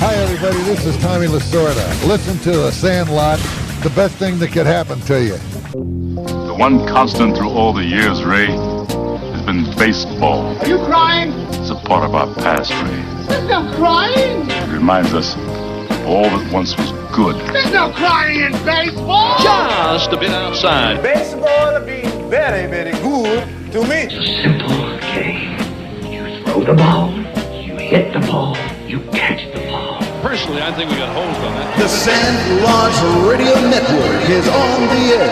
Hi, everybody. This is Tommy Lasorda. Listen to the Sandlot, the best thing that could happen to you. The one constant through all the years, Ray, has been baseball. Are you crying? It's a part of our past, Ray. There's no crying. It reminds us of all that once was good. There's no crying in baseball. Just a bit outside. Baseball will be very, very good to me. It's a simple game. You throw the ball, you hit the ball, you catch the ball. Personally, I think we got hosed on that. The Sandlot Radio Network is on the air.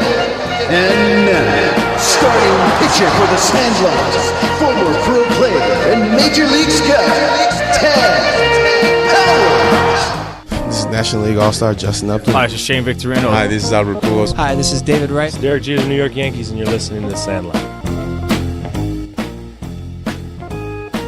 And now, starting pitcher for the Sandlot, former pro player and Major League scout, Ted Howard. This is National League All-Star Justin Upton. Hi, this is Shane Victorino. Hi, this is Albert Pujols. Hi, this is David Wright. It's Derek Jeter of the New York Yankees, and you're listening to The Sandlot.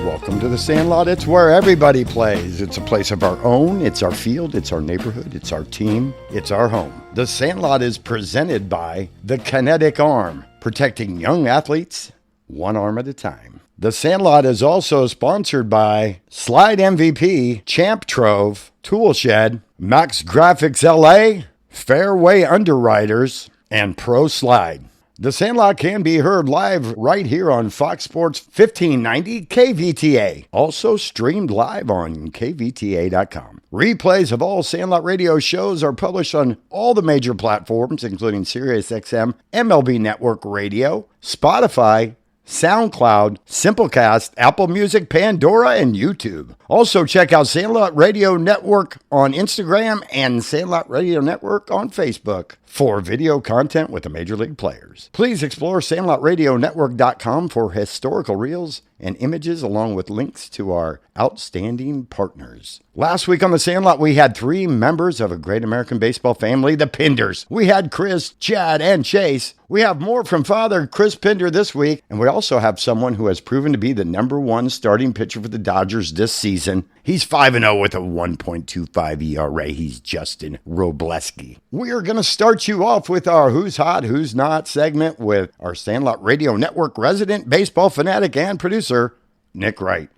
Welcome to the Sandlot. It's where everybody plays. It's a place of our own. It's our field. It's our neighborhood. It's our team. It's our home. The Sandlot is presented by the Kinetic Arm, protecting young athletes one arm at a time. The Sandlot is also sponsored by Slide MVP, Champ Trove, Tool Shed, Max Graphics LA, Fairway Underwriters, and Pro Slide. The Sandlot can be heard live right here on Fox Sports 1590 KVTA. Also streamed live on kvta.com. Replays of all Sandlot Radio shows are published on all the major platforms, including SiriusXM, MLB Network Radio, Spotify, SoundCloud, Simplecast, Apple Music, Pandora, and YouTube. Also, check out Sandlot Radio Network on Instagram and Sandlot Radio Network on Facebook for video content with the major league players. Please explore SandlotRadioNetwork.com for historical reels and images along with links to our outstanding partners. Last week on the Sandlot, we had three members of a great American baseball family, the Pinders. We had Chris, Chad, and Chase. We have more from Father Chris Pinder this week, and we also have someone who has proven to be the number one starting pitcher for the Dodgers this season. He's 5-0 with a 1.25 ERA. He's Justin Wrobleski. We are going to start you off with our Who's Hot, Who's Not segment with our Sandlot Radio Network resident baseball fanatic and producer, Nick Wright.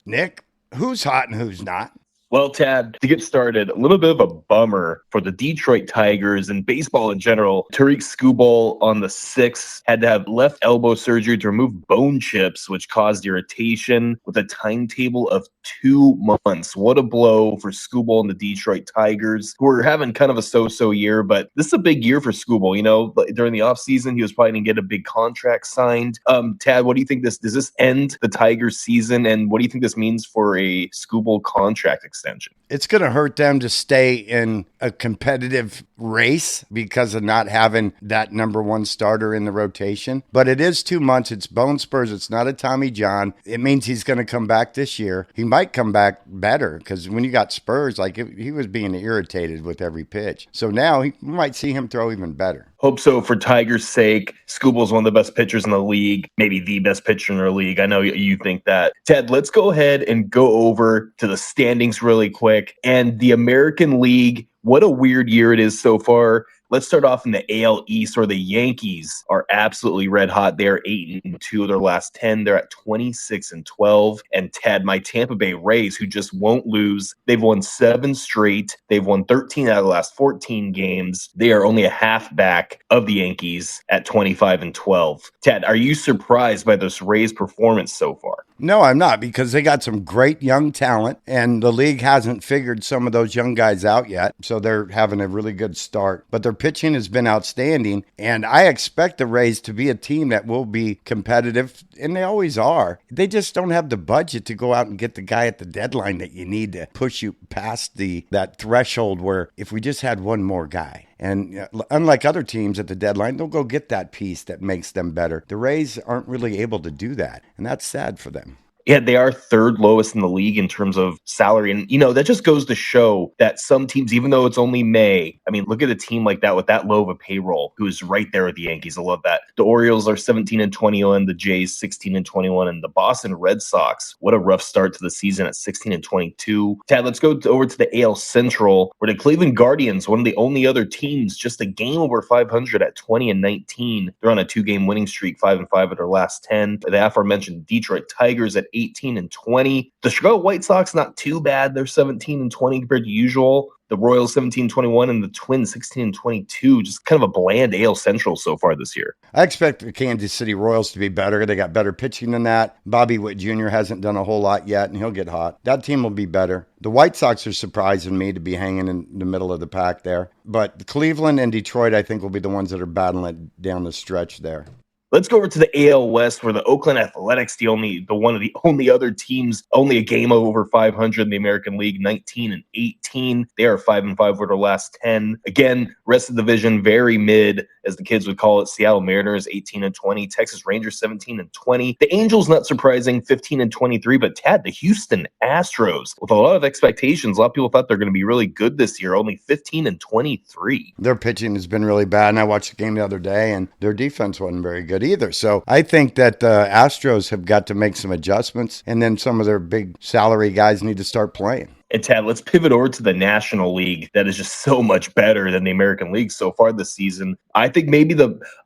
Nick, who's hot and who's not? Well, Tad, to get started, a little bit of a bummer for the Detroit Tigers and baseball in general. Tariq Skubal on the 6th had to have left elbow surgery to remove bone chips, which caused irritation with a timetable of 2 months. What a blow for Skubal and the Detroit Tigers, who are having kind of a so-so year, but this is a big year for Skubal. You know, during the offseason, he was probably going to get a big contract signed. Tad, what do you think does this end the Tigers season, and what do you think this means for a Skubal contract extension? It's going to hurt them to stay in a competitive race because of not having that number one starter in the rotation. But it is 2 months. It's bone spurs. It's not a Tommy John. It means he's going to come back this year. He might come back better because when you got spurs, he was being irritated with every pitch. So now we might see him throw even better. Hope so for Tigers' sake. Skubal's one of the best pitchers in the league, maybe the best pitcher in the league. I know you think that. Ted, let's go ahead and go over to the standings really quick. And the American League, what a weird year it is so far. Let's start off in the AL East, where the Yankees are absolutely red hot. They're 8-2 of their last 10. They're at 26-12. And Ted, my Tampa Bay Rays, who just won't lose, they've won 7 straight. They've won 13 out of the last 14 games. They are only a half back of the Yankees at 25-12. Ted, are you surprised by this Rays performance so far? No, I'm not, because they got some great young talent, and the league hasn't figured some of those young guys out yet, so they're having a really good start. But their pitching has been outstanding, and I expect the Rays to be a team that will be competitive, and they always are. They just don't have the budget to go out and get the guy at the deadline that you need to push you past that threshold where if we just had one more guy. And unlike other teams at the deadline, they'll go get that piece that makes them better. The Rays aren't really able to do that, and that's sad for them. Yeah, they are third lowest in the league in terms of salary. And, that just goes to show that some teams, even though it's only May, look at a team like that with that low of a payroll who is right there with the Yankees. I love that. The Orioles are 17-21, the Jays 16-21, and the Boston Red Sox, what a rough start to the season at 16-22. Tad, let's go over to the AL Central, where the Cleveland Guardians, one of the only other teams, just a game over 500 at 20-19. They're on a 2-game winning streak, 5-5 of their last 10. The aforementioned Detroit Tigers at 18-20. The Chicago White Sox, not too bad. They're 17-20 compared to usual. The Royals 17-21 and the Twins 16-22. Just kind of a bland AL Central so far this year. I expect the Kansas City Royals to be better. They got better pitching than that. Bobby Witt Jr. hasn't done a whole lot yet, and he'll get hot. That team will be better. The White Sox are surprising me to be hanging in the middle of the pack there. But Cleveland and Detroit, I think, will be the ones that are battling it down the stretch there. Let's go over to the AL West, where the Oakland Athletics, one of the only other teams, only a game over 500 in the American League, 19-18. They are 5-5 over their last 10. Again, rest of the division, very mid, as the kids would call it. Seattle Mariners, 18-20. Texas Rangers, 17-20. The Angels, not surprising, 15-23. But Tad, the Houston Astros, with a lot of expectations. A lot of people thought they're going to be really good this year, only 15-23. Their pitching has been really bad, and I watched the game the other day, and their defense wasn't very good either. So I think that the Astros have got to make some adjustments, and then some of their big salary guys need to start playing. And Tad, let's pivot over to the National League that is just so much better than the American League so far this season. I think maybe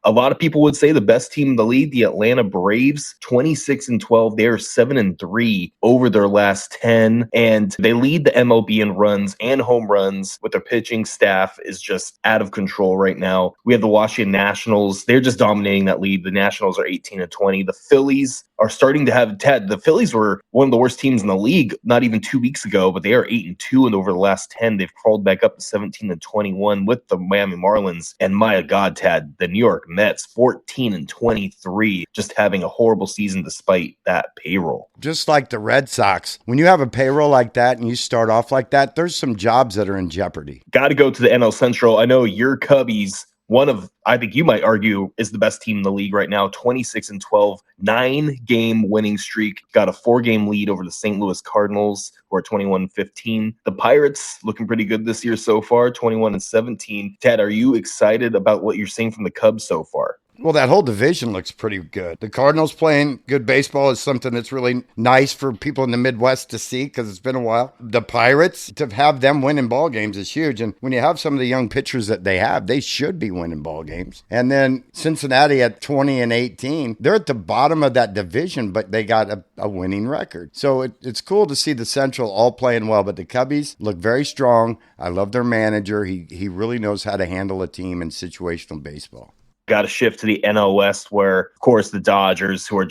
a lot of people would say the best team in the league, the Atlanta Braves, 26-12. They are 7-3 over their last 10, and they lead the MLB in runs and home runs. With their pitching staff is just out of control right now. We have the Washington Nationals. They're just dominating that lead. The Nationals are 18-20. The Phillies are starting to have Ted. The Phillies were one of the worst teams in the league not even 2 weeks ago, but they are 8-2, and over the last 10, they've crawled back up to 17-21 with the Miami Marlins. And my God, Tad, the New York Mets, 14-23, just having a horrible season despite that payroll. Just like the Red Sox, when you have a payroll like that and you start off like that, there's some jobs that are in jeopardy. Got to go to the NL Central. I know your Cubbies, one of, I think you might argue, is the best team in the league right now, 26-12, 9-game winning streak, got a 4-game lead over the St. Louis Cardinals, who are 21-15. The Pirates looking pretty good this year so far, 21-17. Ted, are you excited about what you're seeing from the Cubs so far? Well, that whole division looks pretty good. The Cardinals playing good baseball is something that's really nice for people in the Midwest to see because it's been a while. The Pirates, to have them winning ball games is huge. And when you have some of the young pitchers that they have, they should be winning ball games. And then Cincinnati at 20-18, they're at the bottom of that division, but they got a winning record. So it's cool to see the Central all playing well, but the Cubbies look very strong. I love their manager. He really knows how to handle a team in situational baseball. Got to shift to the NL West, where, of course, the Dodgers, who are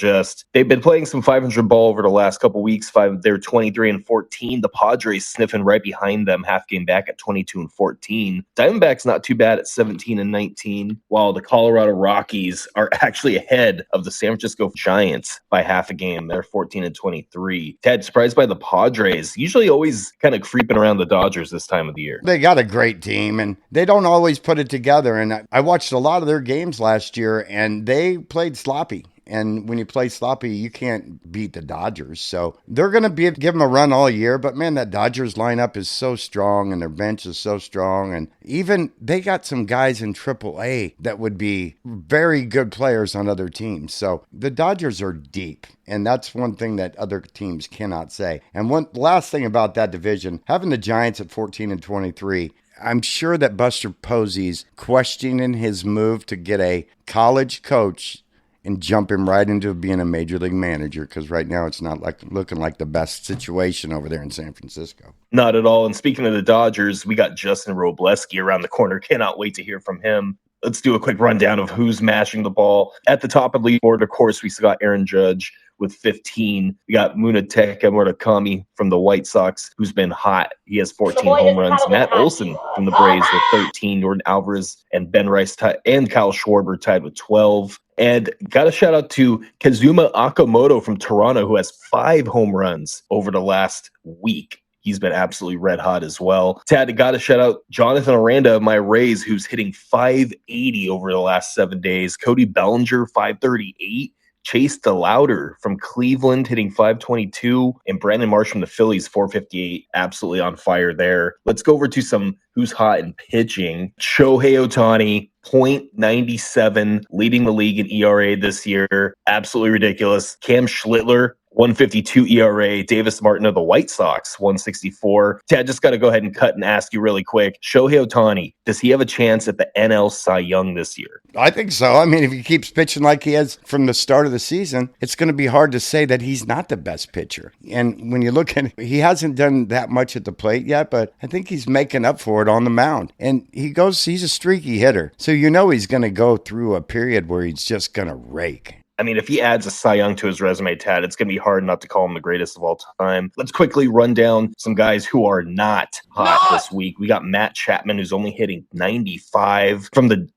they've been playing some 500 ball over the last couple weeks. They're 23-14. The Padres sniffing right behind them, half game back at 22-14. Diamondbacks not too bad at 17-19, while the Colorado Rockies are actually ahead of the San Francisco Giants by half a game. They're 14-23. Ted, surprised by the Padres, usually always kind of creeping around the Dodgers this time of the year. They got a great team, and they don't always put it together. And I watched a lot of their games last year, and they played sloppy. And when you play sloppy, you can't beat the Dodgers. So they're going to give them a run all year. But, man, that Dodgers lineup is so strong, and their bench is so strong. And even they got some guys in AAA that would be very good players on other teams. So the Dodgers are deep. And that's one thing that other teams cannot say. And one last thing about that division, having the Giants at 14-23, I'm sure that Buster Posey's questioning his move to get a college coach and jump him right into being a major league manager, because right now it's not looking like the best situation over there in San Francisco. Not at all. And speaking of the Dodgers, we got Justin Wrobleski around the corner. Cannot wait to hear from him. Let's do a quick rundown of who's mashing the ball. At the top of the leaderboard, of course, we still got Aaron Judge with 15. We got Munetaka Murakami from the White Sox, who's been hot. He has 14 home runs. Matt Olson from the Braves with 13. Jordan Alvarez and Ben Rice and Kyle Schwarber tied with 12. And got a shout out to Kazuma Okamoto from Toronto, who has 5 home runs over the last week. He's been absolutely red hot as well. Tad, got to shout out Jonathan Aranda of my Rays, who's hitting 580 over the last 7 days. Cody Bellinger, 538. Chase DeLauder from Cleveland hitting 522, and Brandon Marsh from the Phillies 458. Absolutely on fire there. Let's go over to some who's hot in pitching. Shohei Ohtani, .97, leading the league in ERA this year. Absolutely ridiculous. Cam Schlittler, 152 ERA. Davis Martin of the White Sox, 164. Ted, just got to go ahead and cut and ask you really quick. Shohei Ohtani, does he have a chance at the NL Cy Young this year? I think so. I mean, if he keeps pitching like he has from the start of the season, it's going to be hard to say that he's not the best pitcher. And when you look at it, he hasn't done that much at the plate yet, but I think he's making up for it on the mound. And he's a streaky hitter. So you know he's going to go through a period where he's just going to rake. I mean, if he adds a Cy Young to his resume, Tad, it's going to be hard not to call him the greatest of all time. Let's quickly run down some guys who are not hot this week. We got Matt Chapman, who's only hitting 95. From the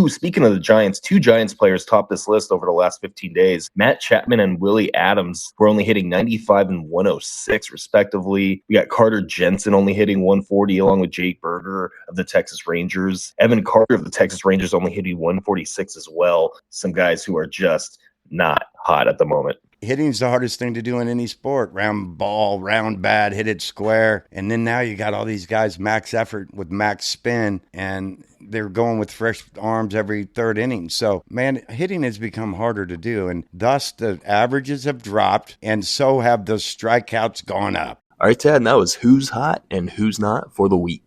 speaking of the Giants, 2 Giants players topped this list over the last 15 days. Matt Chapman and Willie Adams were only hitting 95 and 106, respectively. We got Carter Jensen only hitting 140, along with Jake Berger of the Texas Rangers. Evan Carter of the Texas Rangers only hitting 146 as well. Some guys who are just not hot at the moment. Hitting is the hardest thing to do in any sport. Round ball, round bat, hit it square. And then now you got all these guys max effort with max spin, and they're going with fresh arms every third inning. So, man, hitting has become harder to do, and thus the averages have dropped, and so have the strikeouts gone up. All right, Tad, and that was who's hot and who's not for the week.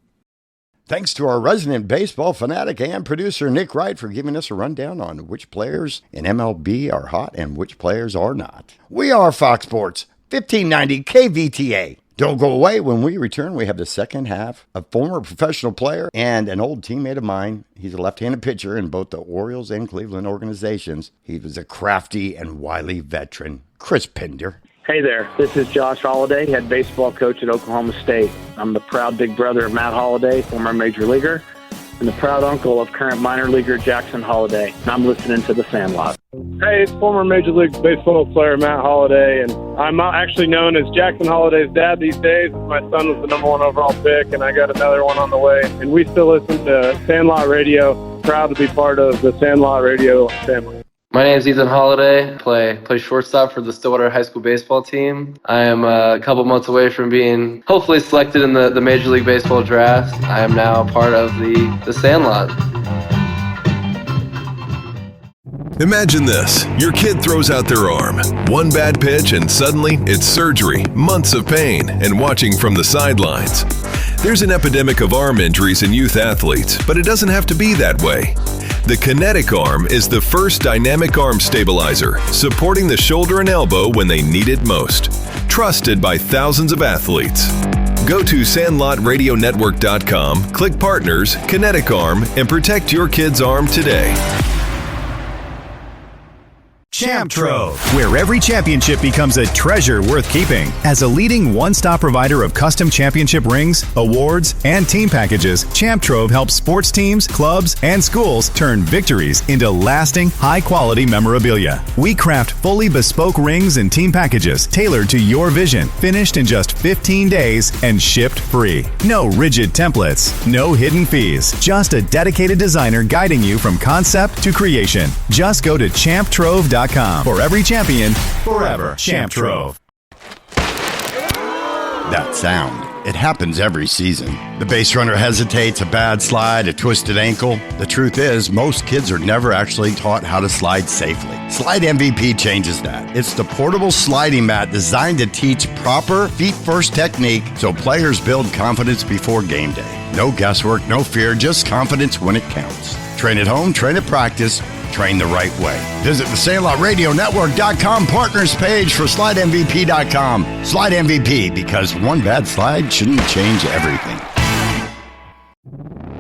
Thanks to our resident baseball fanatic and producer Nick Wright for giving us a rundown on which players in MLB are hot and which players are not. We are Fox Sports, 1590 KVTA. Don't go away. When we return, we have the second half. A former professional player and an old teammate of mine. He's a left-handed pitcher in both the Orioles and Cleveland organizations. He was a crafty and wily veteran, Chris Pinder. Hey there, this is Josh Holliday, head baseball coach at Oklahoma State. I'm the proud big brother of Matt Holliday, former major leaguer, and the proud uncle of current minor leaguer Jackson Holliday. And I'm listening to The Sandlot. Hey, it's former Major League Baseball player Matt Holliday, and I'm actually known as Jackson Holliday's dad these days. My son was the number 1 overall pick, and I got another one on the way. And we still listen to Sandlot Radio. Proud to be part of the Sandlot Radio family. My name is Ethan Holliday. Play shortstop for the Stillwater High School baseball team. I am a couple months away from being hopefully selected in the Major League Baseball draft. I am now part of the Sandlot. Imagine this. Your kid throws out their arm. One bad pitch and suddenly it's surgery, months of pain, and watching from the sidelines. There's an epidemic of arm injuries in youth athletes, but it doesn't have to be that way. The Kinetic Arm is the first dynamic arm stabilizer, supporting the shoulder and elbow when they need it most. Trusted by thousands of athletes. Go to SandlotRadioNetwork.com, click Partners, Kinetic Arm, and protect your kid's arm today. Champ Trove, where every championship becomes a treasure worth keeping. As a leading one-stop provider of custom championship rings, awards, and team packages, Champ Trove helps sports teams, clubs, and schools turn victories into lasting, high-quality memorabilia. We craft fully bespoke rings and team packages tailored to your vision, finished in just 15 days and shipped free. No rigid templates, no hidden fees, just a dedicated designer guiding you from concept to creation. Just go to champtrove.com. For every champion, forever. Champ Trove. That sound. It happens every season. The base runner hesitates, a bad slide, a twisted ankle. The truth is, most kids are never actually taught how to slide safely. Slide MVP changes that. It's the portable sliding mat designed to teach proper feet-first technique so players build confidence before game day. No guesswork, no fear, just confidence when it counts. Train at home, train at practice, train the right way. Visit the SandlotRadioNetwork.com partners page for SlideMVP.com. Slide MVP, because one bad slide shouldn't change everything.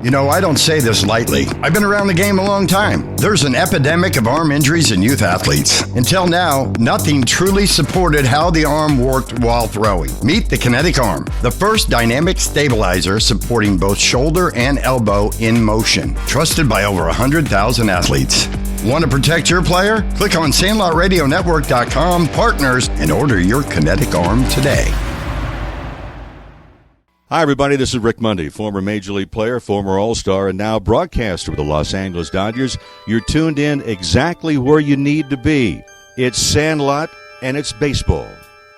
You know, I don't say this lightly. I've been around the game a long time. There's an epidemic of arm injuries in youth athletes. Until now, nothing truly supported how the arm worked while throwing. Meet the Kinetic Arm, the first dynamic stabilizer supporting both shoulder and elbow in motion. Trusted by over 100,000 athletes. Want to protect your player? Click on SandlotRadioNetwork.com partners and order your Kinetic Arm today. Hi, everybody. This is Rick Mundy, former Major League player, former All-Star, and now broadcaster with the Los Angeles Dodgers. You're tuned in exactly where you need to be. It's Sandlot, and it's baseball.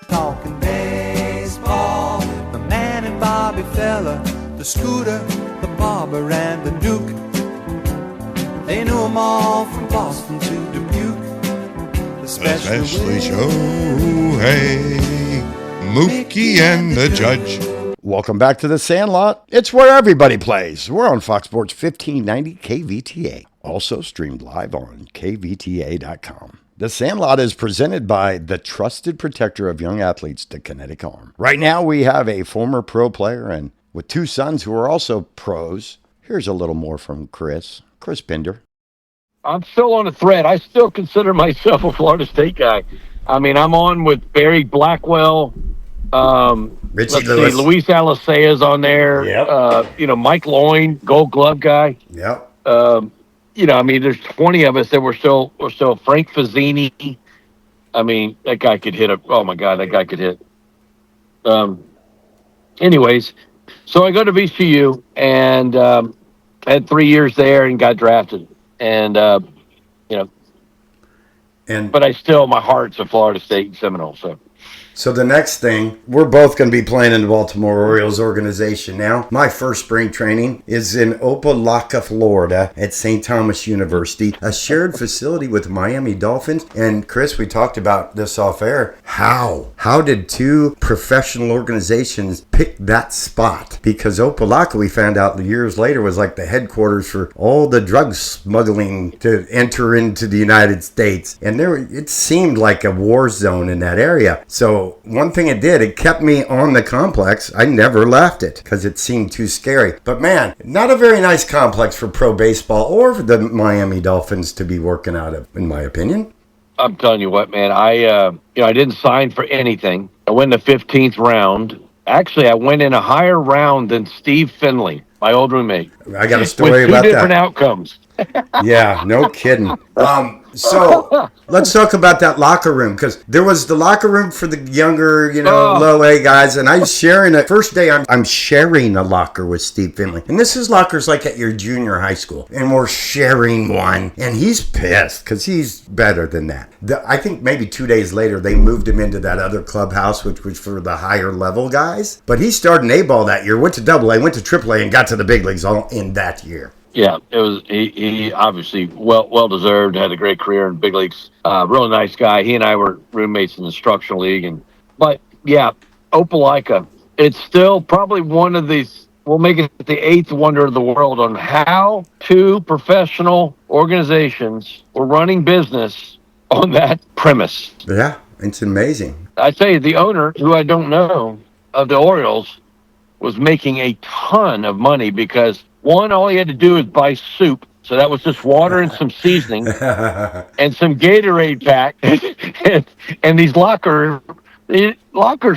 Talking baseball, the man and Bobby fella, the Scooter, the Barber, and the Duke. They knew them all from Boston to Dubuque. The Especially Shohei, Mookie, and the Judge. Welcome back to the Sandlot. It's where everybody plays. We're on Fox Sports 1590 KVTA. Also streamed live on kvta.com. The Sandlot is presented by the trusted protector of young athletes, the Kinetic Arm. Right now we have a former pro player and with two sons who are also pros. Here's a little more from Chris Pinder. I'm still on a thread. I still consider myself a Florida State guy. I mean, I'm on with Barry Blackwell. Richie Lewis. Luis Alicea's on there. Yep. Mike Loyne, Gold Glove guy. Yep. I mean, there's 20 of us that were still Frank Fazzini. I mean, that guy could hit oh my God, that guy could hit. Anyways, so I go to VCU and had 3 years there and got drafted. And, but I still, my heart's a Florida State and Seminole. So the next thing, we're both going to be playing in the Baltimore Orioles organization now. My first spring training is in Opelika, Florida at St. Thomas University, a shared facility with Miami Dolphins. And Chris, we talked about this off air. How did two professional organizations pick that spot? Because Opelika, we found out years later, was like the headquarters for all the drug smuggling to enter into the United States. And it seemed like a war zone in that area. So one thing it did, it kept me on the complex. I never left it because it seemed too scary. But man, not a very nice complex for pro baseball or for the Miami Dolphins to be working out of, in my opinion. I'm telling you what, man, I didn't sign for anything. I went in the 15th round. Actually, I went in a higher round than Steve Finley, my old roommate. I got a story about that. With 2 different outcomes. Yeah, no kidding. So let's talk about that locker room, because there was the locker room for the younger, low A guys, and I'm sharing it. First day, I'm sharing a locker with Steve Finley, and this is lockers like at your junior high school, and we're sharing one, and he's pissed because he's better than that. I think maybe 2 days later they moved him into that other clubhouse, which was for the higher level guys. But he started A-ball that year, went to AA, went to AAA, and got to the big leagues all in that year. Yeah, it was. He obviously well deserved. Had a great career in big leagues. Really nice guy. He and I were roommates in the instructional league. But yeah, Opelika. It's still probably one of these. We'll make it the 8th wonder of the world on how two professional organizations were running business on that premise. Yeah, it's amazing. I tell you, the owner, who I don't know, of the Orioles, was making a ton of money because. One, all he had to do was buy soup. So that was just water and some seasoning and some Gatorade pack. and these lockers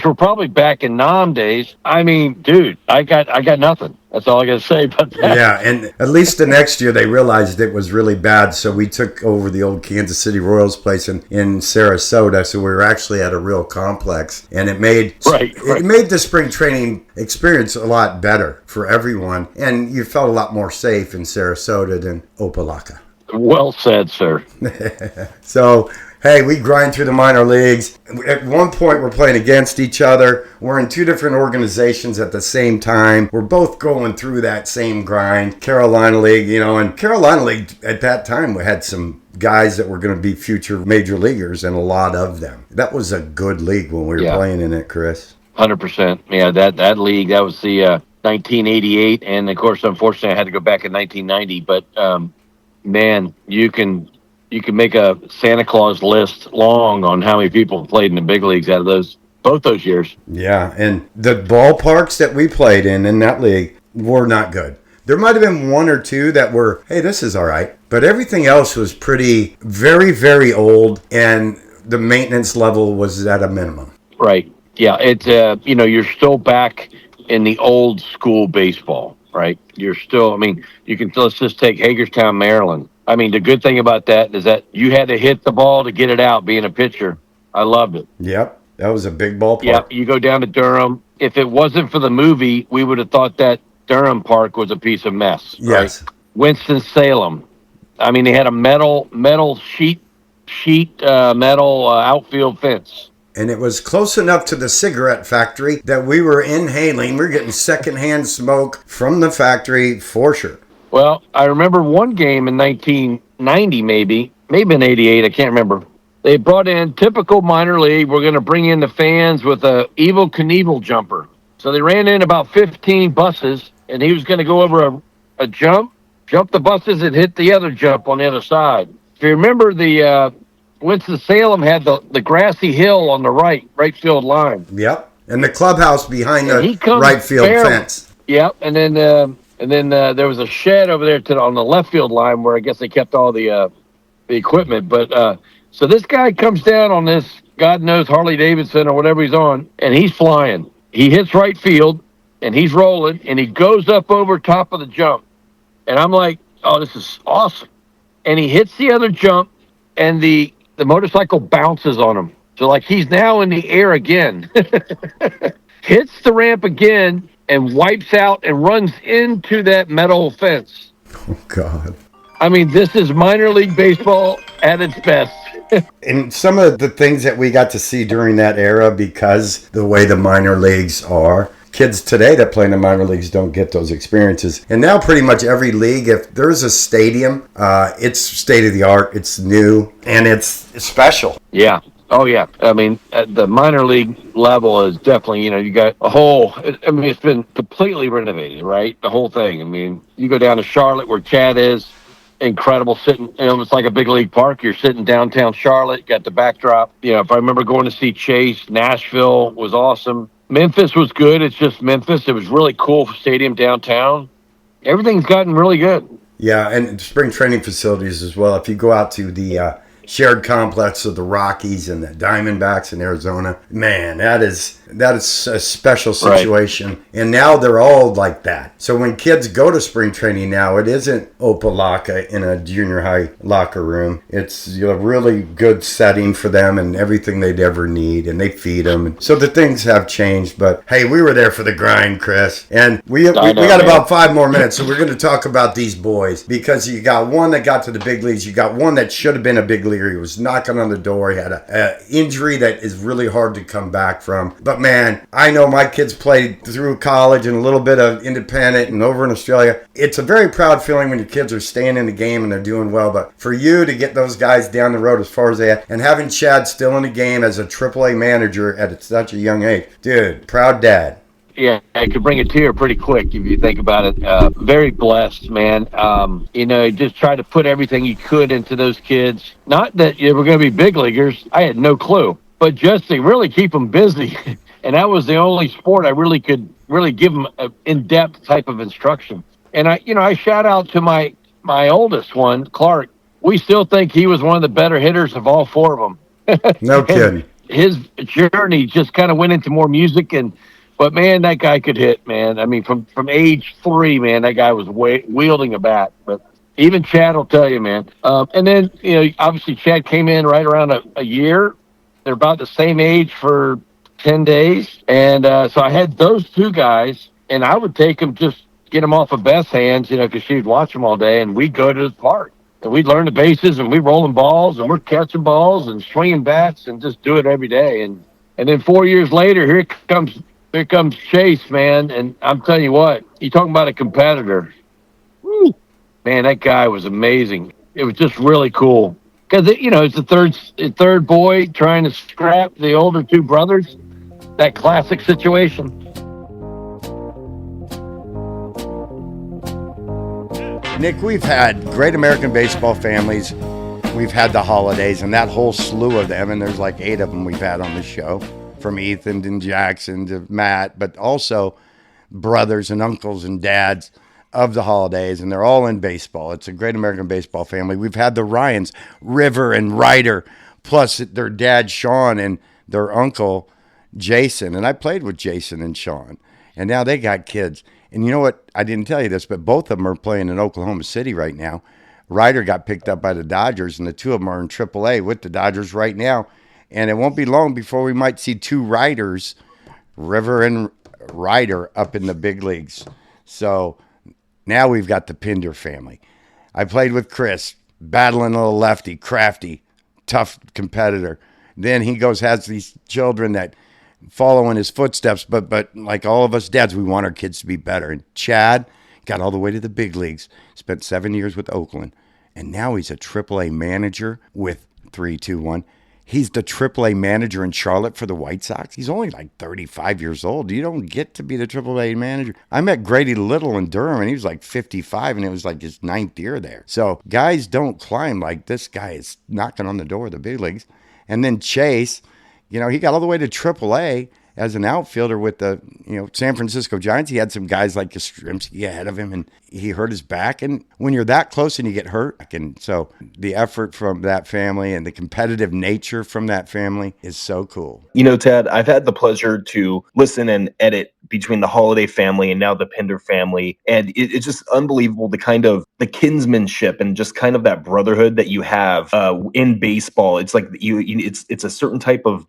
were probably back in Nam days. I mean, dude, I got nothing. That's all I got to say about that. Yeah, and at least the next year they realized it was really bad, so we took over the old Kansas City Royals place in Sarasota, so we were actually at a real complex, and it made it made the spring training experience a lot better for everyone, and you felt a lot more safe in Sarasota than Opelika. Well said, sir. So, hey, we grind through the minor leagues. At one point, we're playing against each other. We're in two different organizations at the same time. We're both going through that same grind. Carolina League, and Carolina League at that time we had some guys that were going to be future major leaguers, and a lot of them. That was a good league when we were playing in it, Chris. 100%. Yeah, that league, that was the 1988, and of course, unfortunately, I had to go back in 1990. But man, you can make a Santa Claus list long on how many people played in the big leagues out of both those years. Yeah, and the ballparks that we played in that league were not good. There might have been one or two that were, hey, this is all right. But everything else was pretty, very, very old, and the maintenance level was at a minimum. Right. Yeah, it's, you're still back in the old school baseball, right? You're still, let's just take Hagerstown, Maryland. I mean, the good thing about that is that you had to hit the ball to get it out, being a pitcher. I loved it. Yep, that was a big ballpark. Yeah, you go down to Durham. If it wasn't for the movie, we would have thought that Durham Park was a piece of mess. Yes. Right? Winston-Salem. I mean, they had a metal sheet metal outfield fence. And it was close enough to the cigarette factory that we were inhaling. We were getting secondhand smoke from the factory for sure. Well, I remember one game in 1990, maybe in 88, I can't remember. They brought in typical minor league. We're going to bring in the fans with a Evel Knievel jumper. So they ran in about 15 buses, and he was going to go over a jump the buses, and hit the other jump on the other side. If you remember, the Winston-Salem had the grassy hill on the right field line. Yep, and the clubhouse behind the right field fence. Yep, and then there was a shed over there on the left field line where I guess they kept all the equipment. But so this guy comes down on this, God knows, Harley Davidson or whatever he's on, and he's flying. He hits right field, and he's rolling, and he goes up over top of the jump. And I'm like, oh, this is awesome. And he hits the other jump, and the motorcycle bounces on him. So, like, he's now in the air again. Hits the ramp again and wipes out and runs into that metal fence. Oh, God. I mean, this is minor league baseball at its best. And some of the things that we got to see during that era, because the way the minor leagues are, kids today that play in the minor leagues don't get those experiences. And now pretty much every league, if there's a stadium, it's state of the art, it's new, and it's special. Yeah. Oh, yeah. I mean, at the minor league level is definitely, you got a whole, I mean, it's been completely renovated, right? The whole thing. I mean, you go down to Charlotte where Chad is, incredible sitting, it's like a big league park. You're sitting downtown Charlotte, got the backdrop. If I remember going to see Chase, Nashville was awesome. Memphis was good. It's just Memphis. It was really cool stadium downtown. Everything's gotten really good. Yeah, and spring training facilities as well. If you go out to the shared complex of the Rockies and the Diamondbacks in Arizona, man, that is a special situation. Right. And now they're all like that. So when kids go to spring training now, it isn't Opalaka in a junior high locker room. It's a really good setting for them and everything they'd ever need, and they feed them. So the things have changed. But hey, we were there for the grind, Chris. And we got about 5 more minutes, so we're going to talk about these boys, because you got one that got to the big leagues. You got one that should have been a big leaguer. He was knocking on the door. He had an injury that is really hard to come back from. But man, I know my kids played through college and a little bit of independent and over in Australia. It's a very proud feeling when your kids are staying in the game and they're doing well. But for you to get those guys down the road as far as they have, and having Chad still in the game as a AAA manager at such a young age, dude, proud dad. Yeah, I could bring a tear pretty quick if you think about it. Very blessed, man. Just try to put everything you could into those kids. Not that we're going to be big leaguers. I had no clue. But just to really keep them busy. And that was the only sport I really could really give them an in-depth type of instruction. And I shout out to my oldest one, Clark. We still think he was one of the better hitters of all 4 of them. No kidding. His journey just kind of went into more music but man, that guy could hit, man. I mean, from age 3, man, that guy was wielding a bat. But even Chad will tell you, man. And then, obviously Chad came in right around a year. They're about the same age for 10 days. And so I had those 2 guys, and I would take them, just get them off of Beth's hands, because she'd watch them all day, and we'd go to the park. And we'd learn the bases, and we're rolling balls, and we're catching balls and swinging bats, and just do it every day. And then 4 years later, here comes Chase, man, and I'm telling you what, you talking about a competitor. Woo. Man, that guy was amazing. It was just really cool. Because, it's the third boy trying to scrap the older 2 brothers. That classic situation. Nick, we've had great American baseball families. We've had the holidays, and that whole slew of them, and there's like 8 of them we've had on the show. From Ethan and Jackson to Matt, but also brothers and uncles and dads of the holidays, and they're all in baseball. It's a great American baseball family. We've had the Ryans, River and Ryder, plus their dad, Sean, and their uncle, Jason. And I played with Jason and Sean, and now they got kids. And you know what? I didn't tell you this, but both of them are playing in Oklahoma City right now. Ryder got picked up by the Dodgers, and the 2 of them are in AAA with the Dodgers right now. And it won't be long before we might see 2 Riders, River and Ryder, up in the big leagues. So now we've got the Pinder family. I played with Chris, battling a little lefty, crafty, tough competitor. Then he has these children that follow in his footsteps. But like all of us dads, we want our kids to be better. And Chad got all the way to the big leagues, spent 7 years with Oakland. And now he's a AAA manager with 3-2-1. He's the AAA manager in Charlotte for the White Sox. He's only like 35 years old. You don't get to be the AAA manager. I met Grady Little in Durham, and he was like 55, and it was like his 9th year there. So guys don't climb like this guy is knocking on the door of the big leagues. And then Chase, he got all the way to AAA as an outfielder with the, San Francisco Giants. He had some guys like Yastrzemski ahead of him, and he hurt his back. And when you're that close and you get hurt, and so the effort from that family and the competitive nature from that family is so cool. Ted, I've had the pleasure to listen and edit between the Holiday family and now the Pinder family. And it's just unbelievable the kind of the kinsmanship and just kind of that brotherhood that you have in baseball. It's like it's a certain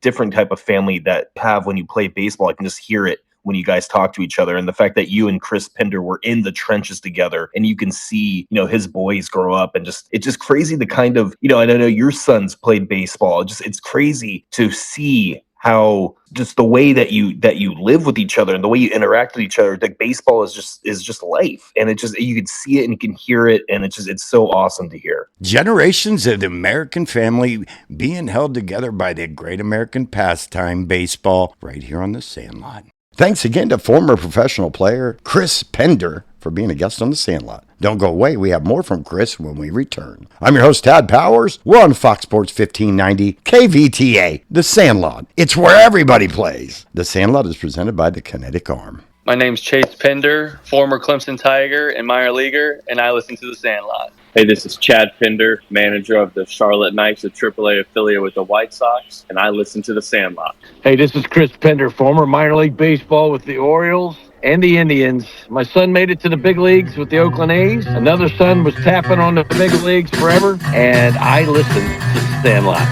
different type of family that you have when you play baseball. I can just hear it when you guys talk to each other, and the fact that you and Chris Pinder were in the trenches together, and you can see, his boys grow up, and it's just crazy the kind of, and I know your sons played baseball. It's crazy to see how just the way that you live with each other and the way you interact with each other. Like baseball is just life, and you can see it and you can hear it, and it's so awesome to hear. Generations of the American family being held together by the great American pastime, baseball, right here on the Sandlot. Thanks again to former professional player Chris Pinder for being a guest on the Sandlot. Don't go away. We have more from Chris when we return. I'm your host, Tad Powers. We're on Fox Sports 1590, KVTA, the Sandlot. It's where everybody plays. The Sandlot is presented by the Kinetic Arm. My name's Chase Pinder, former Clemson Tiger and minor leaguer, and I listen to the Sandlot. Hey, this is Chad Pinder, manager of the Charlotte Knights, a AAA affiliate with the White Sox, and I listen to the Sandlot. Hey, this is Chris Pinder, former minor league baseball with the Orioles and the Indians. My son made it to the big leagues with the Oakland A's. Another son was tapping on the big leagues forever, and I listen to the Sandlot.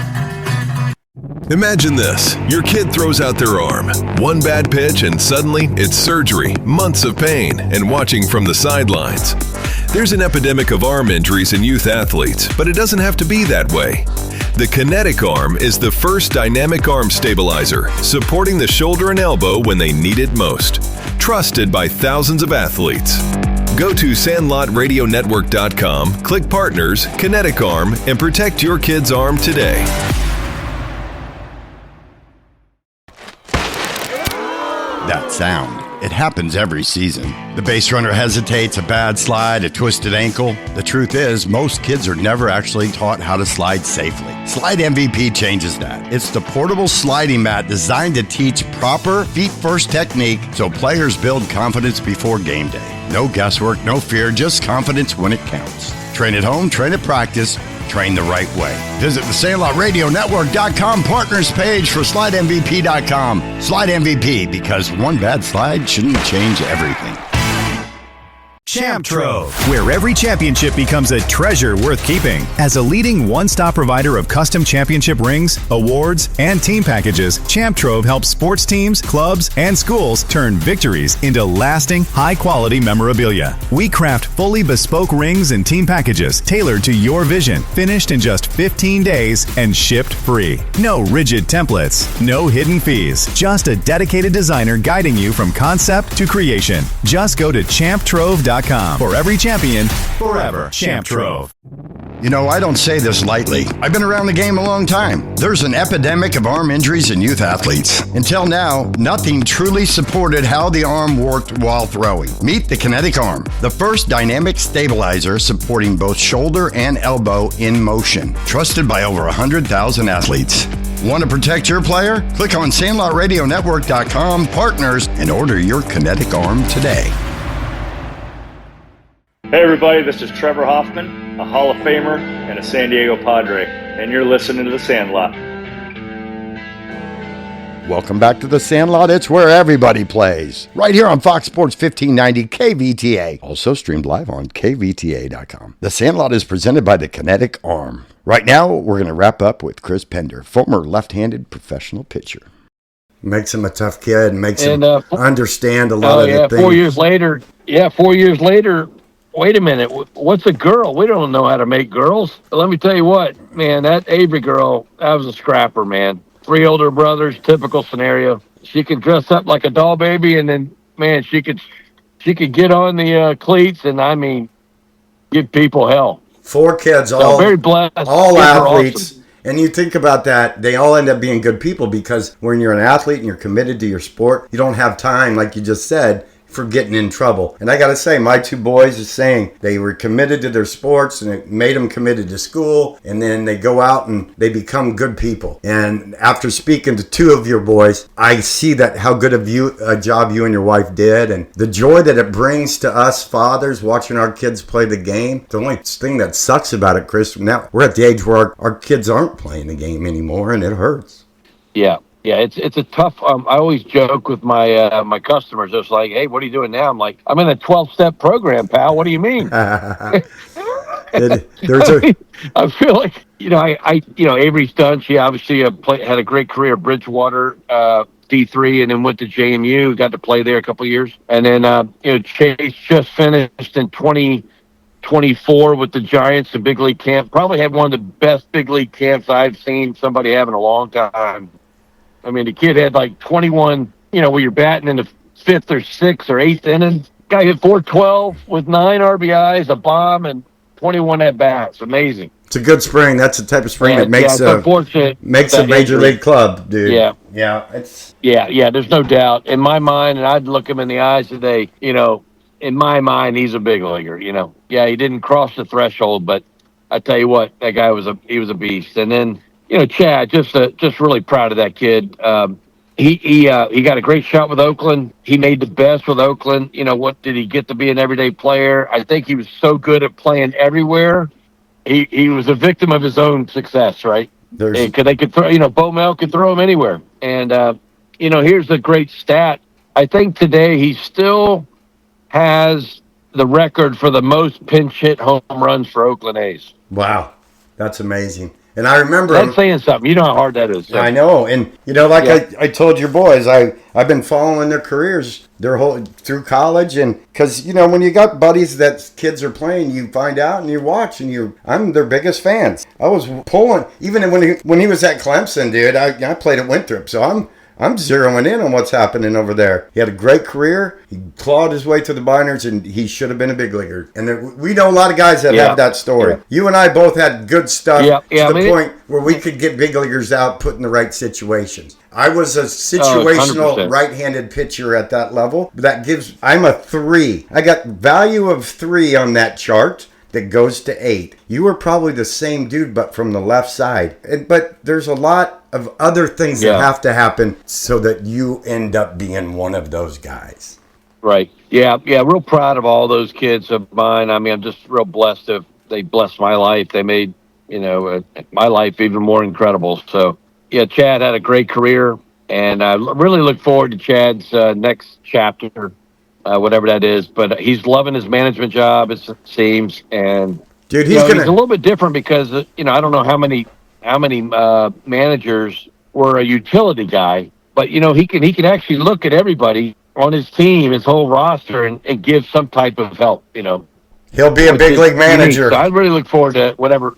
Imagine this. Your kid throws out their arm. One bad pitch and suddenly it's surgery, months of pain, and watching from the sidelines. There's an epidemic of arm injuries in youth athletes, but it doesn't have to be that way. The Kinetic Arm is the first dynamic arm stabilizer, supporting the shoulder and elbow when they need it most. Trusted by thousands of athletes. Go to SandlotRadioNetwork.com, click Partners, Kinetic Arm, and protect your kid's arm today. That sound. It happens every season. The base runner hesitates, a bad slide, a twisted ankle. The truth is, most kids are never actually taught how to slide safely. Slide MVP changes that. It's the portable sliding mat designed to teach proper feet-first technique so players build confidence before game day. No guesswork, no fear, just confidence when it counts. Train at home, train at practice, train the right way. Visit the SandlotRadioNetwork.com partners page for SlideMVP.com. Slide MVP, because one bad slide shouldn't change everything. Champ Trove, where every championship becomes a treasure worth keeping. As a leading one-stop provider of custom championship rings, awards, and team packages, Champ Trove helps sports teams, clubs, and schools turn victories into lasting, high-quality memorabilia. We craft fully bespoke rings and team packages tailored to your vision, finished in just 15 days and shipped free. No rigid templates, no hidden fees, just a dedicated designer guiding you from concept to creation. Just go to champtrove.com. For every champion, forever. Champ Trove. You know, I don't say this lightly. I've been around the game a long time. There's an epidemic of arm injuries in youth athletes. Until now, nothing truly supported how the arm worked while throwing. Meet the Kinetic Arm, the first dynamic stabilizer supporting both shoulder and elbow in motion. Trusted by over 100,000 athletes. Want to protect your player? Click on SandlotRadioNetwork.com partners and order your Kinetic Arm today. Hey everybody, this is Trevor Hoffman, a Hall of Famer and a San Diego Padre, and you're listening to The Sandlot. Welcome back to The Sandlot. It's where everybody plays. Right here on Fox Sports 1590 KVTA. Also streamed live on KVTA.com. The Sandlot is presented by the Kinetic Arm. Right now, we're going to wrap up with Chris Pinder, former left-handed professional pitcher. Makes him a tough kid, makes him understand a lot of the things. 4 years later, 4 years later, wait a minute, what's a girl? We don't know how to make girls. But let me tell you what, man, that Avery girl, that was a scrapper, man. 3 older brothers, typical scenario. She could dress up like a doll baby, and then, man, she could get on the cleats and, I mean, give people hell. 4 kids, so very blessed. All athletes. Awesome. And you think about that, they all end up being good people because when you're an athlete and you're committed to your sport, you don't have time, like you just said, for getting in trouble. And I got to say, my two boys are saying they were committed to their sports and it made them committed to school. And then they go out and they become good people. And after speaking to two of your boys, I see that how good a job you and your wife did and the joy that it brings to us fathers watching our kids play the game. The only thing that sucks about it, Chris, now we're at the age where our kids aren't playing the game anymore and it hurts. Yeah. Yeah, it's a tough. I always joke with my my customers. It's like, hey, what are you doing now? I'm like, I'm in a 12-step program, pal. What do you mean? I feel like I Avery's done. She obviously had a great career at Bridgewater D3, and then went to JMU. Got to play there a couple of years, and then Chase just finished in 2024 with the Giants, the big league camp. Probably had one of the best big league camps I've seen somebody have in a long time. I mean, the kid had like 21, where you're batting in the 5th or 6th or 8th inning. Guy hit 412 with 9 RBIs, a bomb, and 21 at-bats. Amazing. It's a good spring. That's the type of spring that makes a major league club, dude. Yeah. Yeah. Yeah, there's no doubt. In my mind, and I'd look him in the eyes today, in my mind, he's a big leaguer, Yeah, he didn't cross the threshold, but I tell you what, that guy was a beast. And then, Chad, just really proud of that kid. He got a great shot with Oakland. He made the best with Oakland. What did he get to be an everyday player? I think he was so good at playing everywhere. He was a victim of his own success, right? They could throw, Bo Mel could throw him anywhere. And here's a great stat. I think today he still has the record for the most pinch hit home runs for Oakland A's. Wow, that's amazing. And I remember that's saying something. You know how hard that is. So. I know, and I told your boys, I've been following their careers their whole through college, and because when you got buddies that kids are playing, you find out and you watch, and I'm their biggest fans. I was pulling even when he was at Clemson, dude. I played at Winthrop, so I'm zeroing in on what's happening over there. He had a great career. He clawed his way to the minors, and he should have been a big leaguer. And we know a lot of guys that have that story. Yeah. You and I both had good stuff to the point where we could get big leaguers out put in the right situations. I was a situational right-handed pitcher at that level. I'm a 3. I got value of 3 on that chart that goes to 8. You were probably the same dude, but from the left side. But there's a lot of other things that have to happen so that you end up being one of those guys. Right. Yeah. Real proud of all those kids of mine. I mean, I'm just real blessed if they blessed my life. They made, my life even more incredible. So, yeah, Chad had a great career, and I really look forward to Chad's next chapter, whatever that is. But he's loving his management job, it seems. And, dude, he's a little bit different because, I don't know how many managers were a utility guy, but he can actually look at everybody on his team, his whole roster, and give some type of help. He'll be a big league manager. So I really look forward to whatever.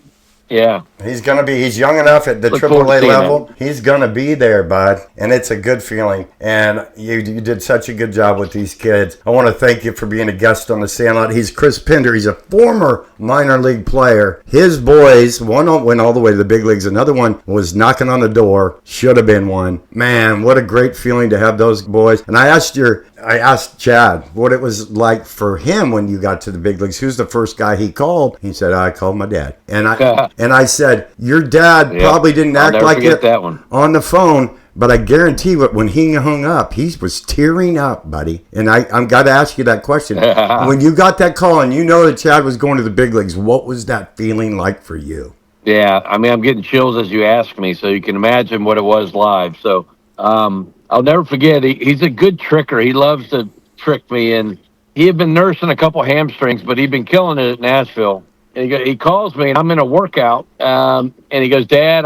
Yeah, he's young enough at the AAA level. He's gonna be there, bud, and it's a good feeling. And you did such a good job with these kids. I want to thank you for being a guest on the Sandlot. He's Chris Pinder. He's a former minor league player. His boys, one went all the way to the big leagues. Another one was knocking on the door. Should have been one. Man, what a great feeling to have those boys. And I asked Chad what it was like for him when you got to the big leagues. Who's the first guy he called? He said, I called my dad. And I said, your dad probably didn't act like it on the phone, but I guarantee when he hung up, he was tearing up, buddy. And I'm got to ask you that question. When you got that call and you know that Chad was going to the big leagues, what was that feeling like for you? Yeah, I mean, I'm getting chills as you ask me, so you can imagine what it was live. So I'll never forget, he's a good tricker. He loves to trick me, and he had been nursing a couple hamstrings, but he'd been killing it at Nashville. And he calls me, and I'm in a workout, and he goes, Dad,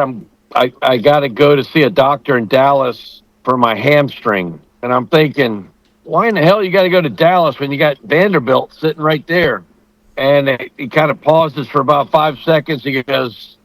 I got to go to see a doctor in Dallas for my hamstring. And I'm thinking, why in the hell you got to go to Dallas when you got Vanderbilt sitting right there? And he kind of pauses for about 5 seconds. He goes,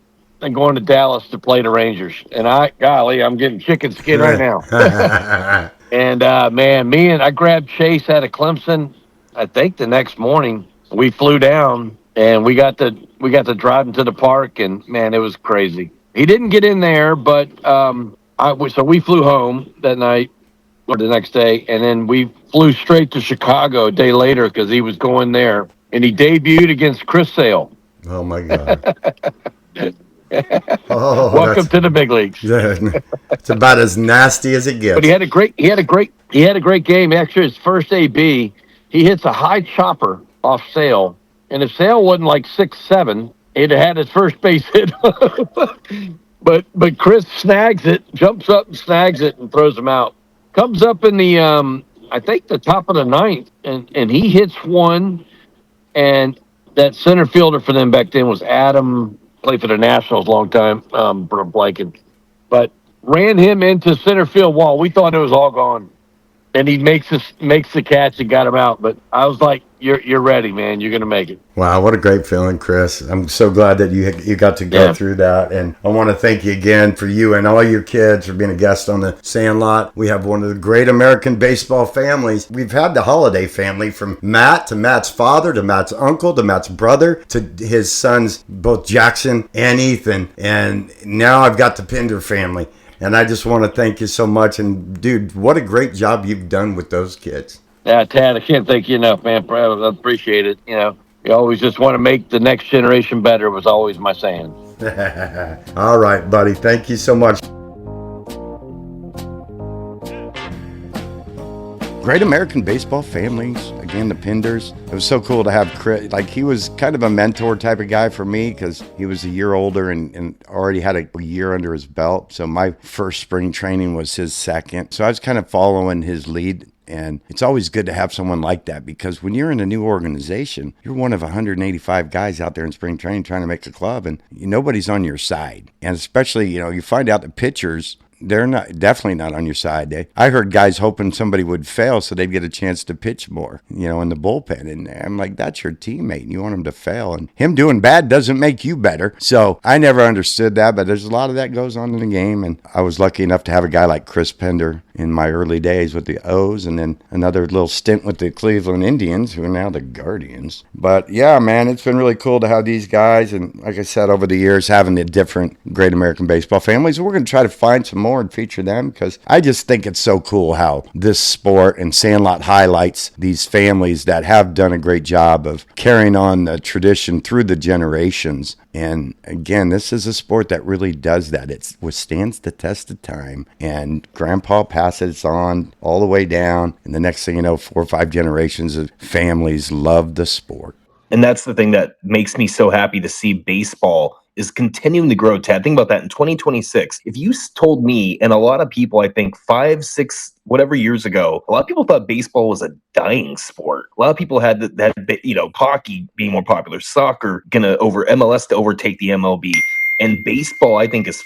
I'm going to Dallas to play the Rangers. And I'm getting chicken skin right now. And, man, I grabbed Chase out of Clemson. I think the next morning we flew down. And we got to drive into the park, and man, it was crazy. he didn't get in there, but so we flew home that night or the next day, and then we flew straight to Chicago a day later because he was going there, and he debuted against Chris Sale. Oh my God! Welcome to the big leagues. It's about as nasty as it gets. But he had a great game. Actually, his first AB, he hits a high chopper off Sale, and if Sale wasn't like 6'7", he'd have had his first base hit. but Chris snags it, jumps up and snags it, and throws him out. Comes up in the I think the top of the ninth, and he hits one, and that center fielder for them back then was Adam. Played for the Nationals a long time, blanking, but ran him into center field wall. We thought it was all gone, and he makes the catch and got him out. But I was like, "You're ready, man. You're gonna make it." Wow, what a great feeling, Chris. I'm so glad that you got to go through that. And I want to thank you again for you and all your kids for being a guest on the Sandlot. We have one of the great American baseball families. We've had the Holiday family, from Matt to Matt's father to Matt's uncle to Matt's brother to his sons, both Jackson and Ethan. And now I've got the Pinder family. And I just want to thank you so much. And, dude, what a great job you've done with those kids. Yeah, Tad, I can't thank you enough, man. I appreciate it. You always just want to make the next generation better was always my saying. All right, buddy. Thank you so much. Great American baseball families. Again, the Pinders. It was so cool to have Chris. Like, he was kind of a mentor type of guy for me because he was a year older and already had a year under his belt. So my first spring training was his second. So I was kind of following his lead. And it's always good to have someone like that, because when you're in a new organization, you're one of 185 guys out there in spring training trying to make a club, and nobody's on your side. And especially, you find out the pitchers, they're definitely not on your side. I heard guys hoping somebody would fail so they'd get a chance to pitch more, in the bullpen. And I'm like, that's your teammate, and you want him to fail. And him doing bad doesn't make you better. So I never understood that, but there's a lot of that goes on in the game. And I was lucky enough to have a guy like Chris Pinder in my early days with the O's, and then another little stint with the Cleveland Indians, who are now the Guardians. But yeah, man, it's been really cool to have these guys. And like I said, over the years, having the different great American baseball families, we're going to try to find some more and feature them, because I just think it's so cool how this sport and Sandlot highlights these families that have done a great job of carrying on the tradition through the generations. And again, this is a sport that really does that. It withstands the test of time, and Grandpa passes on all the way down, and the next thing you know, 4 or 5 generations of families love the sport. And that's the thing that makes me so happy to see baseball is continuing to grow, Ted. Think about that in 2026. If you told me, and a lot of people, I think 5, 6, whatever years ago, a lot of people thought baseball was a dying sport. A lot of people had hockey being more popular, soccer MLS to overtake the MLB. And baseball, I think, is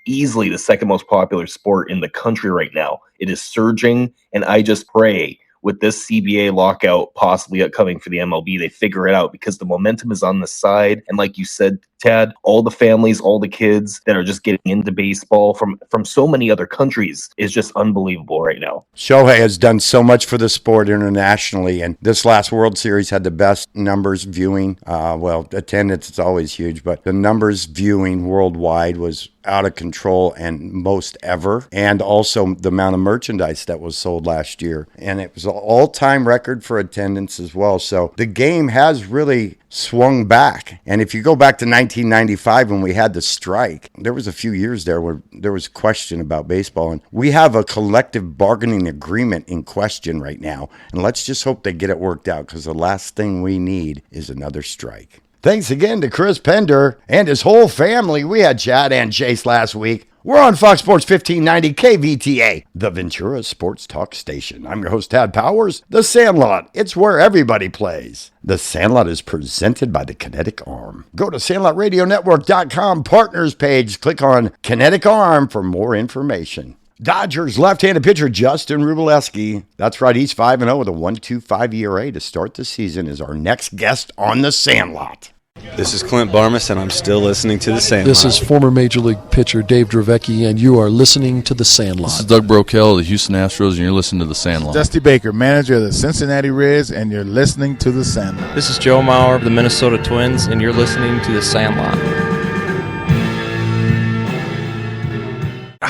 easily the second most popular sport in the country right now. It is surging, and I just pray with this CBA lockout possibly upcoming for the MLB, they figure it out, because the momentum is on the side. And like you said, Tad, all the families, all the kids that are just getting into baseball from so many other countries is just unbelievable right now. Shohei has done so much for the sport internationally, and this last World Series had the best numbers viewing. Attendance is always huge, but the numbers viewing worldwide was out of control and most ever. And also the amount of merchandise that was sold last year. And it was an all-time record for attendance as well. So the game has really swung back. And if you go back to 1995 when we had the strike, there was a few years there where there was question about baseball. And we have a collective bargaining agreement in question right now. And let's just hope they get it worked out, because the last thing we need is another strike. Thanks again to Chris Pinder and his whole family. We had Chad and Chase last week. We're on Fox Sports 1590 KVTA, the Ventura Sports Talk Station. I'm your host, Tad Powers. The Sandlot, it's where everybody plays. The Sandlot is presented by the Kinetic Arm. Go to SandlotRadioNetwork.com partners page. Click on Kinetic Arm for more information. Dodgers left-handed pitcher Justin Wrobleski, that's right, he's 5-0 with a 1.25 ERA to start the season, is our next guest on the Sandlot. This is Clint Barmas, and I'm still listening to the Sandlot. This is former Major League pitcher Dave Dravecky, and you are listening to the Sandlot. This is Doug Brokel of the Houston Astros, and you're listening to the Sandlot. Dusty Baker, manager of the Cincinnati Reds, and you're listening to the Sandlot. This is Joe Mauer of the Minnesota Twins, and you're listening to the Sandlot.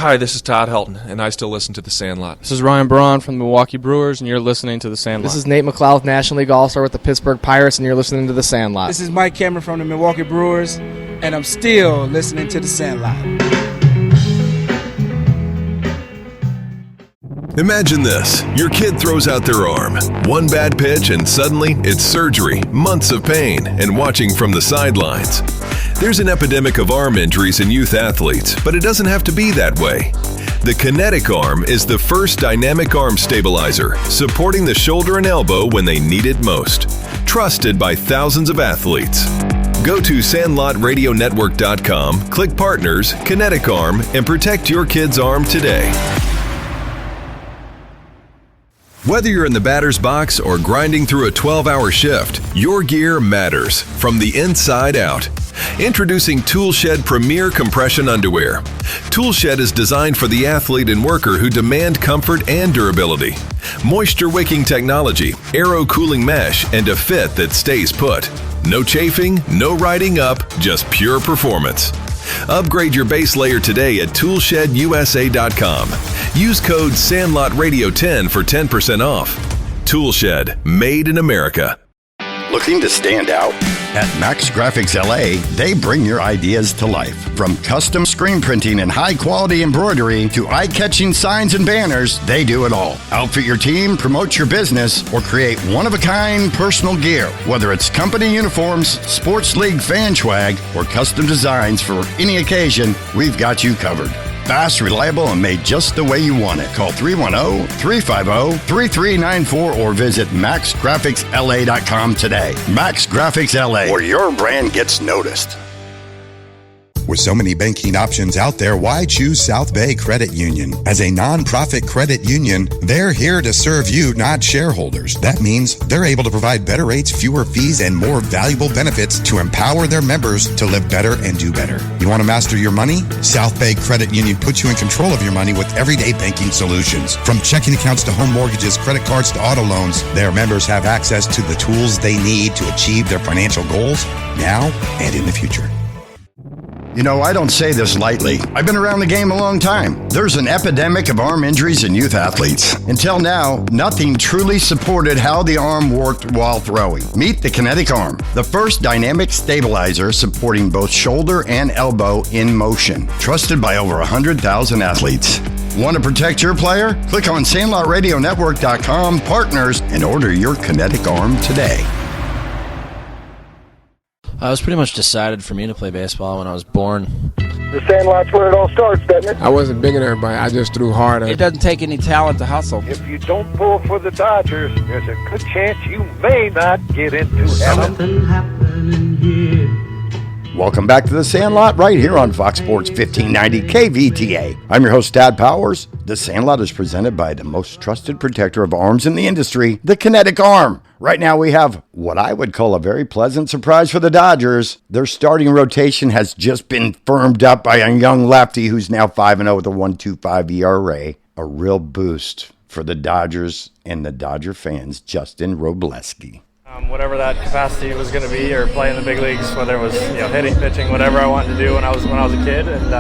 Hi, this is Todd Helton, and I still listen to The Sandlot. This is Ryan Braun from the Milwaukee Brewers, and you're listening to The Sandlot. This is Nate McLeod, National League All-Star with the Pittsburgh Pirates, and you're listening to The Sandlot. This is Mike Cameron from the Milwaukee Brewers, and I'm still listening to The Sandlot. Imagine this. Your kid throws out their arm. One bad pitch and suddenly it's surgery, months of pain, and watching from the sidelines. There's an epidemic of arm injuries in youth athletes, but it doesn't have to be that way. The Kinetic Arm is the first dynamic arm stabilizer, supporting the shoulder and elbow when they need it most. Trusted by thousands of athletes. Go to SandlotRadioNetwork.com, click Partners, Kinetic Arm, and protect your kid's arm today. Whether you're in the batter's box or grinding through a 12-hour shift, your gear matters from the inside out. Introducing Toolshed Premier Compression Underwear. Toolshed is designed for the athlete and worker who demand comfort and durability. Moisture-wicking technology, aero-cooling mesh, and a fit that stays put. No chafing, no riding up, just pure performance. Upgrade your base layer today at ToolshedUSA.com. Use code SandlotRadio10 for 10% off. Toolshed, made in America. Looking to stand out? At Max Graphics LA, they bring your ideas to life. From custom screen printing and high-quality embroidery to eye-catching signs and banners, they do it all. Outfit your team, promote your business, or create one-of-a-kind personal gear. Whether it's company uniforms, sports league fan swag, or custom designs for any occasion, we've got you covered. Fast, reliable, and made just the way you want it. Call 310-350-3394 or visit maxgraphicsla.com today. Max Graphics LA, where your brand gets noticed. With so many banking options out there, why choose South Bay Credit Union? As a nonprofit credit union, they're here to serve you, not shareholders. That means they're able to provide better rates, fewer fees, and more valuable benefits to empower their members to live better and do better. You want to master your money? South Bay Credit Union puts you in control of your money with everyday banking solutions. From checking accounts to home mortgages, credit cards to auto loans, their members have access to the tools they need to achieve their financial goals now and in the future. You know, I don't say this lightly. I've been around the game a long time. There's an epidemic of arm injuries in youth athletes. Until now, nothing truly supported how the arm worked while throwing. Meet the Kinetic Arm, the first dynamic stabilizer supporting both shoulder and elbow in motion. Trusted by over 100,000 athletes. Want to protect your player? Click on SandlotRadioNetwork.com, Partners, and order your Kinetic Arm today. It was pretty much decided for me to play baseball when I was born. The Sandlot's where it all starts, doesn't it? I wasn't big than everybody. I just threw harder. It doesn't take any talent to hustle. If you don't pull for the Dodgers, there's a good chance you may not get into heaven. Something happening here. Welcome back to The Sandlot right here on Fox Sports 1590 KVTA. I'm your host, Dad Powers. The Sandlot is presented by the most trusted protector of arms in the industry, the Kinetic Arm. Right now we have what I would call a very pleasant surprise for the Dodgers. Their starting rotation has just been firmed up by a young lefty who's now 5-0 with a 1.25 ERA. A real boost for the Dodgers and the Dodger fans, Justin Wrobleski. Whatever that capacity was going to be, or play in the big leagues, whether it was hitting, pitching, whatever I wanted to do when I was a kid, and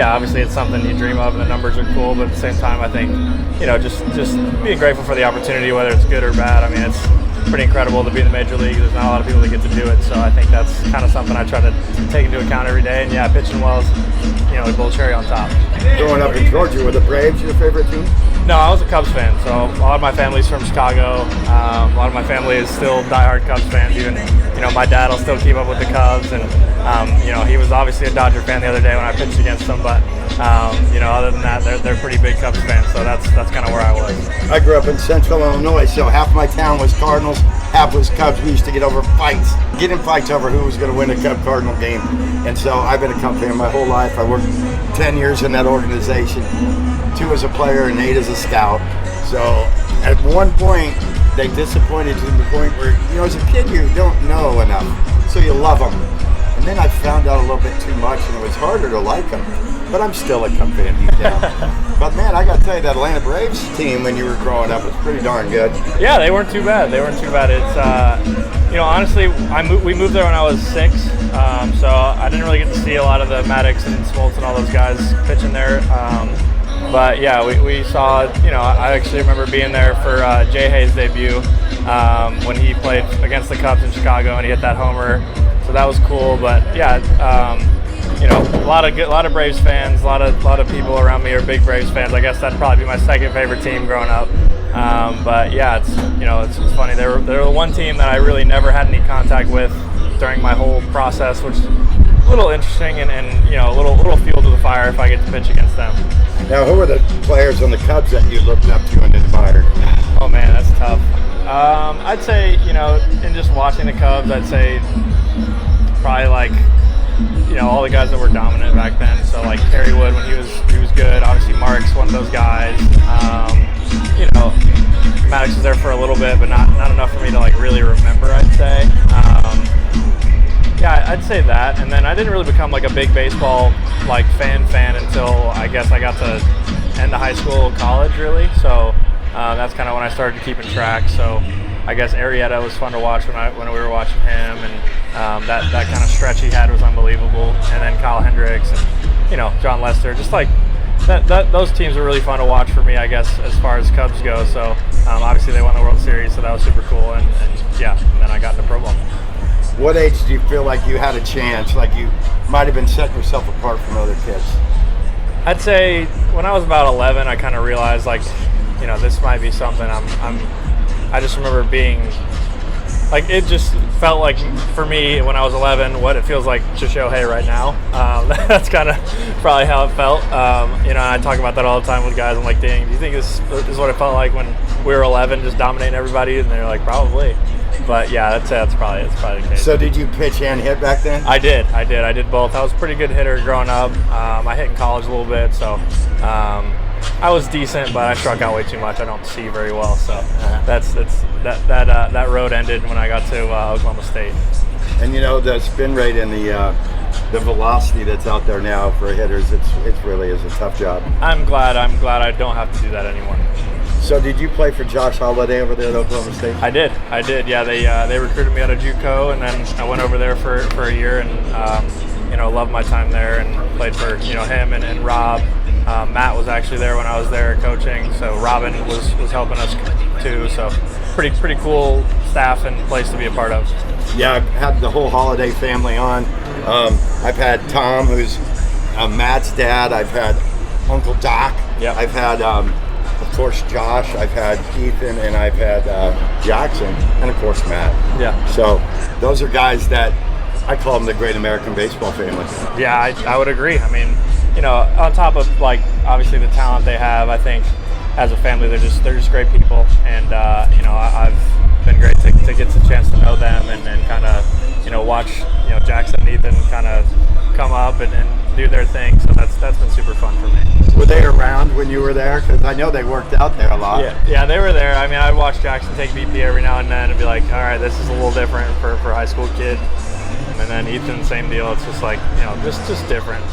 obviously it's something you dream of, and the numbers are cool. But at the same time, I think just being grateful for the opportunity, whether it's good or bad. I mean, it's pretty incredible to be in the major league. There's not a lot of people that get to do it, so I think that's kind of something I try to take into account every day. And pitching well is a gold cherry on top. Growing up in Georgia, were the Braves your favorite team? No, I was a Cubs fan, so a lot of my family's from Chicago. A lot of my family is still diehard Cubs fans. Even, my dad will still keep up with the Cubs, and he was obviously a Dodger fan the other day when I pitched against him. But other than that, they're pretty big Cubs fans, so that's kind of where I was. I grew up in Central Illinois, so half my town was Cardinals, half was Cubs. We used to get in fights over who was going to win a Cub-Cardinal game, and so I've been a Cub fan my whole life. I worked 10 years in that organization. 2 as a player and 8 as a scout. So at one point, they disappointed to the point where, as a kid, you don't know enough, so you love them. And then I found out a little bit too much, and it was harder to like them. But I'm still a Cub fan deep down. But man, I got to tell you, that Atlanta Braves team when you were growing up was pretty darn good. Yeah, they weren't too bad. It's honestly, we moved there when I was 6, so I didn't really get to see a lot of the Maddox and Smoltz and all those guys pitching there. But yeah, we saw, I actually remember being there for Jay Hayes' debut when he played against the Cubs in Chicago and he hit that homer. So that was cool. But yeah, a lot of Braves fans, a lot of people around me are big Braves fans. I guess that'd probably be my second favorite team growing up. But yeah, it's funny. They're the one team that I really never had any contact with during my whole process, which is a little interesting and a little fuel to the fire if I get to pitch against them. Now, who are the players on the Cubs that you looked up to and admired? Oh man, that's tough. I'd say, in just watching the Cubs, I'd say probably like, all the guys that were dominant back then. So like Kerry Wood when he was good. Obviously Mark's one of those guys. Maddox was there for a little bit, but not enough for me to like really remember, I'd say. Yeah, I'd say that. And then I didn't really become like a big baseball like fan until I guess I got to end of high school, college really. So that's kind of when I started keeping track. So I guess Arrieta was fun to watch when we were watching him, and that kind of stretch he had was unbelievable. And then Kyle Hendricks and John Lester, just like those teams were really fun to watch for me, I guess, as far as Cubs go. So obviously they won the World Series, so that was super cool. And then I got into pro ball. What age do you feel like you had a chance, like you might have been setting yourself apart from other kids? I'd say when I was about 11, I kind of realized like, this might be something I just remember being like, it just felt like for me when I was 11 what it feels like to Shohei right now. That's kind of probably how it felt. And I talk about that all the time with guys. I'm like, dang, do you think this is what it felt like when we were 11, just dominating everybody? And they're like, probably. But yeah, that's probably the case. So did you pitch and hit back then? I did both. I was a pretty good hitter growing up. I hit in college a little bit, so I was decent, but I struck out way too much. I don't see very well, so that road ended when I got to Oklahoma State. And the spin rate and the velocity that's out there now for hitters, it really is a tough job. I'm glad I don't have to do that anymore. So did you play for Josh Holiday over there at Oklahoma State? I did. Yeah, they recruited me out of JUCO, and then I went over there for a year, and loved my time there, and played for him and Rob. Matt was actually there when I was there coaching, so Robin was helping us too. So pretty cool staff and place to be a part of. Yeah, I've had the whole Holiday family on. I've had Tom, who's Matt's dad. I've had Uncle Doc. Yep. I've had of course Josh, I've had Ethan, and I've had Jackson, and of course Matt. Yeah. So those are guys that I call them the Great American Baseball family. Yeah, I would agree. I mean, on top of like obviously the talent they have, I think as a family they're just great people, and I've been great to get the chance to know them and kind of watch Jackson and Ethan kind of come up and do their thing. So that's been super fun for me. Were they around when you were there? Because I know they worked out there a lot. Yeah, they were there. I mean, I'd watch Jackson take BP every now and then and be like, all right, this is a little different for a high school kid. And then Ethan, same deal. It's just like, just different.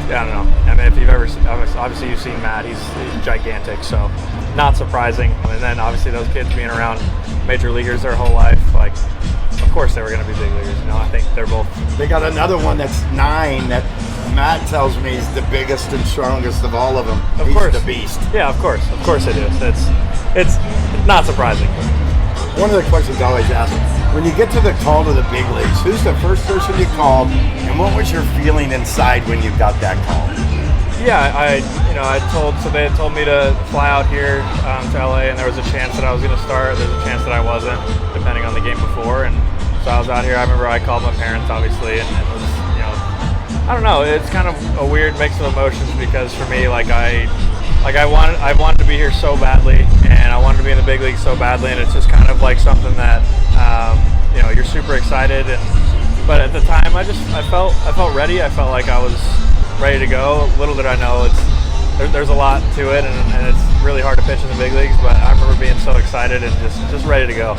I don't know. I mean, if you've ever, obviously you've seen Matt, he's gigantic, so not surprising. And then obviously those kids being around major leaguers their whole life, like, of course they were going to be big leaguers. I think they're both. They got another one that's 9 that Matt tells me is the biggest and strongest of all of them. Of course. He's the beast. Yeah, of course it is. It's not surprising. One of the questions I always ask, when you get to the call to the big leagues, who's the first person you called, and what was your feeling inside when you got that call? Yeah, they had told me to fly out here to LA, and there was a chance that I was going to start. There's a chance that I wasn't, depending on the game before. And so I was out here. I remember I called my parents, obviously, and it was, I don't know. It's kind of a weird mix of emotions because for me, I wanted to be here so badly, and I wanted to be in the big league so badly, and it's just kind of like something that you're super excited, but at the time I felt ready. I felt like I was ready to go. Little did I know there's a lot to it, and it's really hard to pitch in the big leagues, but I remember being so excited and just ready to go.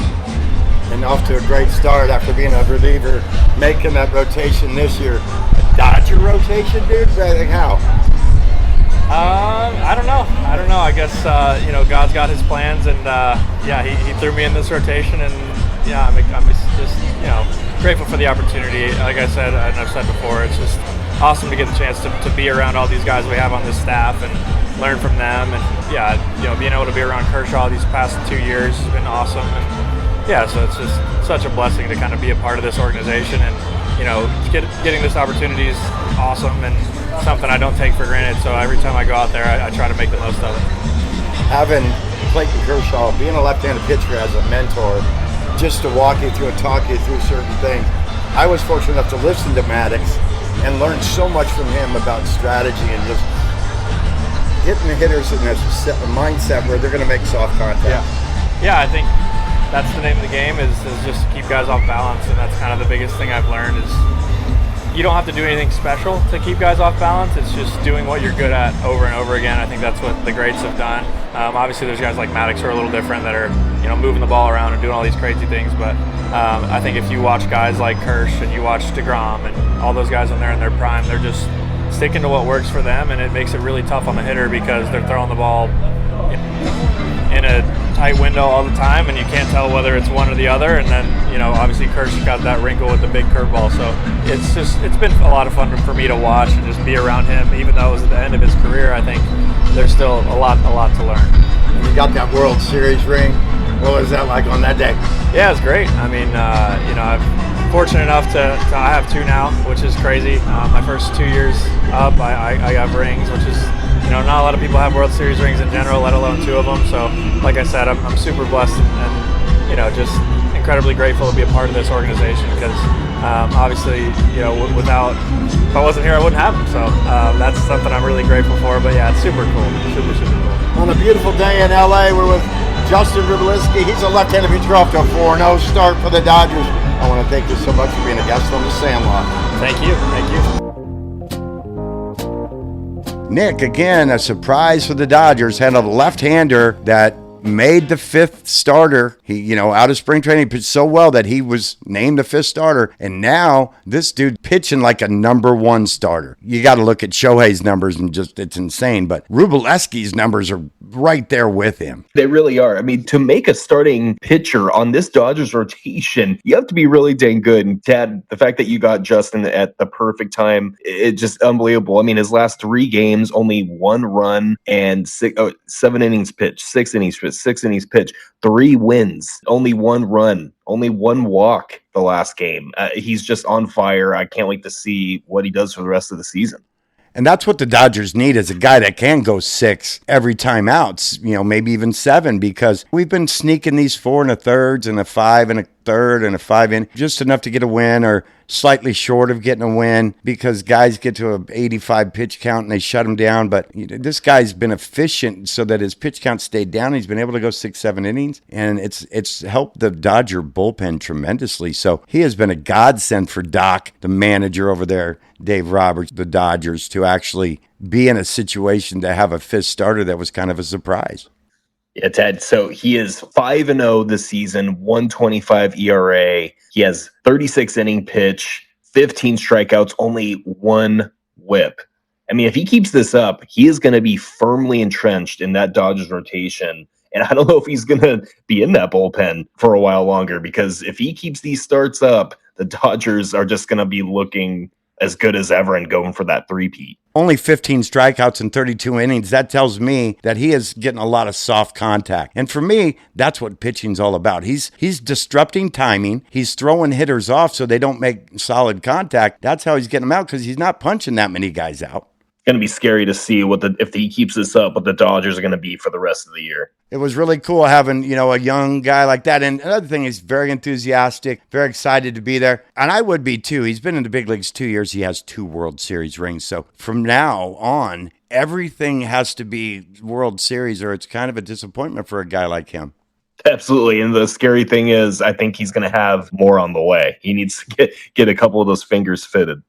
And off to a great start after being a reliever, making that rotation this year. A Dodger rotation, dude? How? I don't know. I guess God's got his plans, and he threw me in this rotation, and yeah, I'm just grateful for the opportunity. Like I said, and I've said before, it's just awesome to get the chance to be around all these guys we have on this staff and learn from them. And yeah, being able to be around Kershaw these past 2 years has been awesome. And yeah, so it's just such a blessing to kind of be a part of this organization, and getting this opportunity is awesome and something I don't take for granted. So every time I go out there, I try to make the most of it. Having Clayton Kershaw, being a left-handed pitcher as a mentor, just to walk you through and talk you through certain things. I was fortunate enough to listen to Maddox and learn so much from him about strategy and just hitting the hitters in a mindset where they're going to make soft contact. Yeah, I think that's the name of the game is just keep guys off balance, and that's kind of the biggest thing I've learned is you don't have to do anything special to keep guys off balance. It's just doing what you're good at over and over again. I think that's what the greats have done. Obviously, there's guys like Maddox who are a little different that are moving the ball around and doing all these crazy things. But I think if you watch guys like Kersh and you watch DeGrom and all those guys when they're in their prime, they're just sticking to what works for them, and it makes it really tough on the hitter because they're throwing the ball in a tight window all the time, and you can't tell whether it's one or the other. And then obviously Kersh got that wrinkle with the big curveball, so it's been a lot of fun for me to watch and just be around him. Even though it was at the end of his career, I think there's still a lot to learn. You got that World Series ring. What was that like on that day? Yeah, it's great. I mean, I'm fortunate enough to I have two now, which is crazy. My first 2 years up, I got rings, which is not a lot of people have World Series rings in general, let alone two of them. So, like I said, I'm super blessed and just incredibly grateful to be a part of this organization because obviously, without if I wasn't here, I wouldn't have them. So that's something I'm really grateful for. But yeah, it's super cool, super cool. On a beautiful day in LA, we're with Justin Wrobleski. He's a left-handed pitcher off to a 4-0 start for the Dodgers. I want to thank you so much for being a guest on the Sandlot. Thank you. Nick, again, a surprise for the Dodgers. Had a left-hander that made the fifth starter. He, out of spring training, pitched so well that he was named the fifth starter. And now this dude pitching like a number one starter. You got to look at Shohei's numbers and it's insane. But Wrobleski's numbers are right there with him. They really are. I mean, to make a starting pitcher on this Dodgers rotation, you have to be really dang good. And Tad, the fact that you got Justin at the perfect time, it's just unbelievable. I mean, his last 3 games, only 1 run and 7 innings pitched, 6 innings pitched, 6 innings pitched, 3 wins, only 1 run, only 1 walk the last game. He's just on fire. I can't wait to see what he does for the rest of the season. And that's what the Dodgers need, is a guy that can go 6 every time out, maybe even 7, because we've been sneaking these 4 1/3 and a 5 1/3 and a 5 in, just enough to get a win or slightly short of getting a win because guys get to an 85 pitch count and they shut him down. But this guy's been efficient so that his pitch count stayed down. He's been able to go 6-7 innings, and it's helped the Dodger bullpen tremendously. So he has been a godsend for Doc, the manager over there, Dave Roberts, the Dodgers, to actually be in a situation to have a fifth starter that was kind of a surprise. Yeah, Ted. So he is 5-0 this season, 1.25 ERA. He has 36 inning pitch, 15 strikeouts, only 1 whip. I mean, if he keeps this up, he is going to be firmly entrenched in that Dodgers rotation. And I don't know if he's going to be in that bullpen for a while longer, because if he keeps these starts up, the Dodgers are just going to be looking as good as ever and going for that three-peat. Only 15 strikeouts in 32 innings. That tells me that he is getting a lot of soft contact. And for me, that's what pitching's all about. He's disrupting timing. He's throwing hitters off so they don't make solid contact. That's how he's getting them out, because he's not punching that many guys out. Going to be scary to see if he keeps this up, what the Dodgers are going to be for the rest of the year. It was really cool having, a young guy like that. And another thing, he's very enthusiastic, very excited to be there. And I would be too. He's been in the big leagues 2 years. He has 2 World Series rings. So from now on, everything has to be World Series, or it's kind of a disappointment for a guy like him. Absolutely. And the scary thing is, I think he's going to have more on the way. He needs to get a couple of those fingers fitted.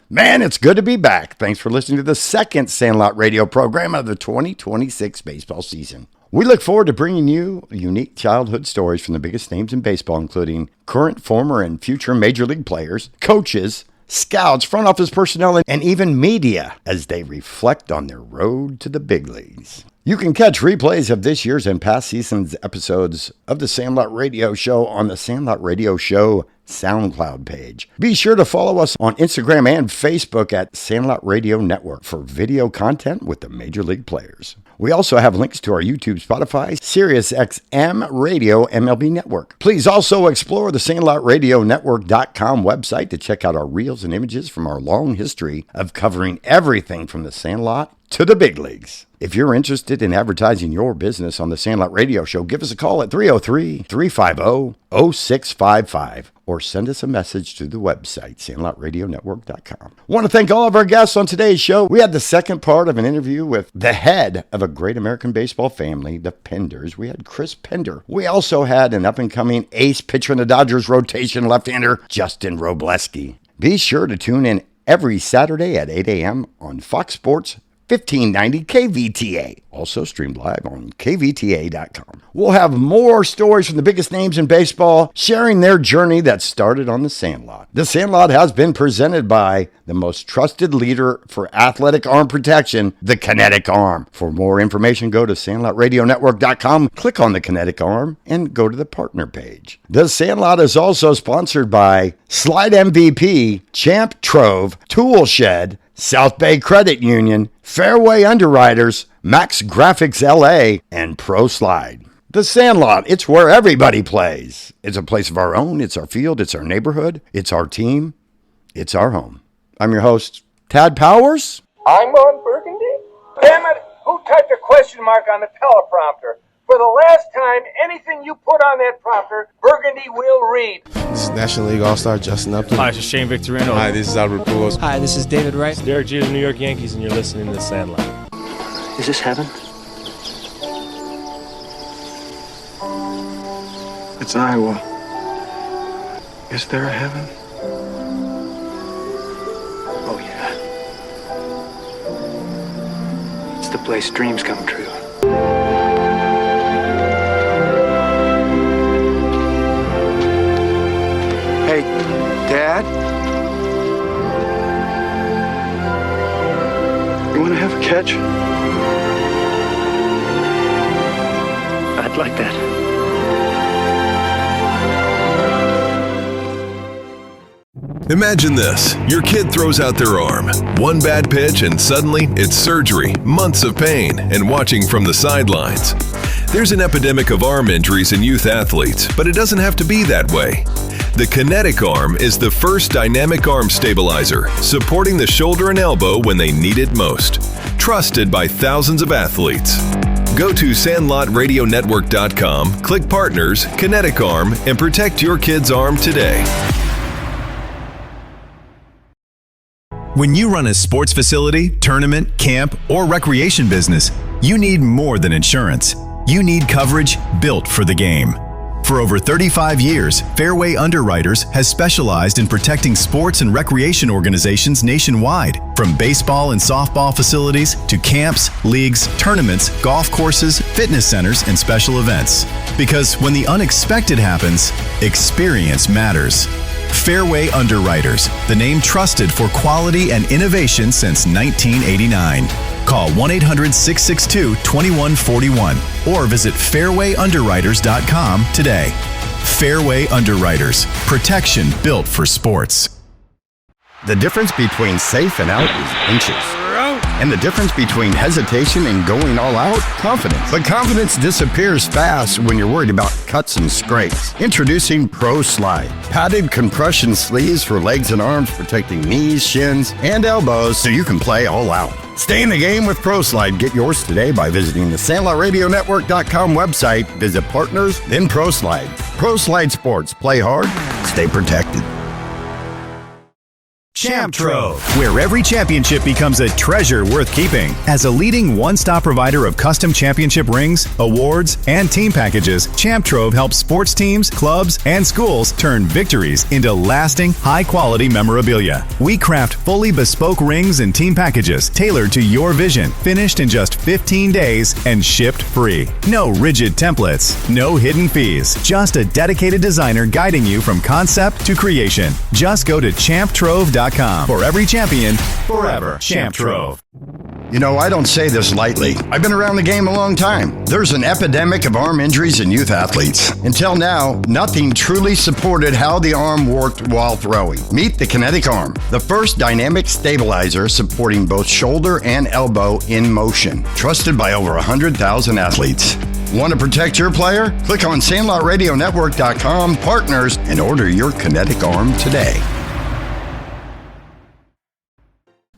Man, it's good to be back. Thanks for listening to the second Sandlot Radio program of the 2026 baseball season. We look forward to bringing you unique childhood stories from the biggest names in baseball, including current, former, and future major league players, coaches, scouts, front office personnel, and even media as they reflect on their road to the big leagues. You can catch replays of this year's and past seasons' episodes of the Sandlot Radio Show on the Sandlot Radio Show SoundCloud page. Be sure to follow us on Instagram and Facebook at Sandlot Radio Network for video content with the Major League players. We also have links to our YouTube, Spotify, SiriusXM Radio MLB Network. Please also explore the SandlotRadioNetwork.com website to check out our reels and images from our long history of covering everything from the Sandlot to the big leagues. If you're interested in advertising your business on the Sandlot Radio Show, give us a call at 303-350-0655 or send us a message to the website, SandlotRadioNetwork.com. I want to thank all of our guests on today's show. We had the second part of an interview with the head of a great American baseball family, the Pinders. We had Chris Pinder. We also had an up-and-coming ace pitcher in the Dodgers rotation, left-hander Justin Wrobleski. Be sure to tune in every Saturday at 8 a.m. on Fox Sports 1590 KVTA. Also streamed live on kvta.com. We'll have more stories from the biggest names in baseball, sharing their journey that started on the Sandlot. The Sandlot has been presented by the most trusted leader for athletic arm protection, the Kinetic Arm. For more information, go to SandlotRadioNetwork.com, click on the Kinetic Arm, and go to the partner page. The Sandlot is also sponsored by Slide MVP, Champ Trove, Tool Shed, South Bay Credit Union, Fairway Underwriters, Max Graphics LA, and Pro Slide. The Sandlot, it's where everybody plays. It's a place of our own, it's our field, it's our neighborhood, it's our team, it's our home. I'm your host, Tad Powers. I'm on Burgundy? Damn it, who typed a question mark on the teleprompter? For the last time, anything you put on that prompter, Burgundy will read. This is National League All-Star Justin Upton. Hi, this is Shane Victorino. Hi, this is Albert Pujols. Hi, this is David Wright. Derek Jeter, New York Yankees, and you're listening to The Sandlot. Is this heaven? It's Iowa. Is there a heaven? Oh, yeah. It's the place dreams come true. Hey, Dad? You want to have a catch? I'd like that. Imagine this. Your kid throws out their arm. One bad pitch and suddenly it's surgery, months of pain, and watching from the sidelines. There's an epidemic of arm injuries in youth athletes, but it doesn't have to be that way. The Kinetic Arm is the first dynamic arm stabilizer, supporting the shoulder and elbow when they need it most. Trusted by thousands of athletes. Go to SandlotRadioNetwork.com, click Partners, Kinetic Arm, and protect your kid's arm today. When you run a sports facility, tournament, camp, or recreation business, you need more than insurance. You need coverage built for the game. For over 35 years, Fairway Underwriters has specialized in protecting sports and recreation organizations nationwide, from baseball and softball facilities to camps, leagues, tournaments, golf courses, fitness centers, and special events. Because when the unexpected happens, experience matters. Fairway Underwriters, the name trusted for quality and innovation since 1989. Call 1-800-662-2141 or visit fairwayunderwriters.com today. Fairway Underwriters, protection built for sports. The difference between safe and out is inches. And the difference between hesitation and going all out, confidence. But confidence disappears fast when you're worried about cuts and scrapes. Introducing Pro Slide. Padded compression sleeves for legs and arms, protecting knees, shins, and elbows so you can play all out. Stay in the game with Pro Slide. Get yours today by visiting the SandlotRadioNetwork.com website. Visit Partners, then Pro Slide. Pro Slide Sports. Play hard, stay protected. Champ Trove, where every championship becomes a treasure worth keeping. As a leading one-stop provider of custom championship rings, awards, and team packages, Champ Trove helps sports teams, clubs, and schools turn victories into lasting, high-quality memorabilia. We craft fully bespoke rings and team packages tailored to your vision, finished in just 15 days and shipped free. No rigid templates, no hidden fees, just a dedicated designer guiding you from concept to creation. Just go to champtrove.com. For every champion, forever Champ Trove. You know, I don't say this lightly. I've been around the game a long time. There's an epidemic of arm injuries in youth athletes. Until now, nothing truly supported how the arm worked while throwing. Meet the Kinetic Arm, the first dynamic stabilizer supporting both shoulder and elbow in motion. Trusted by over 100,000 athletes. Want to protect your player? Click on SandlotRadioNetwork.com partners and order your Kinetic Arm today.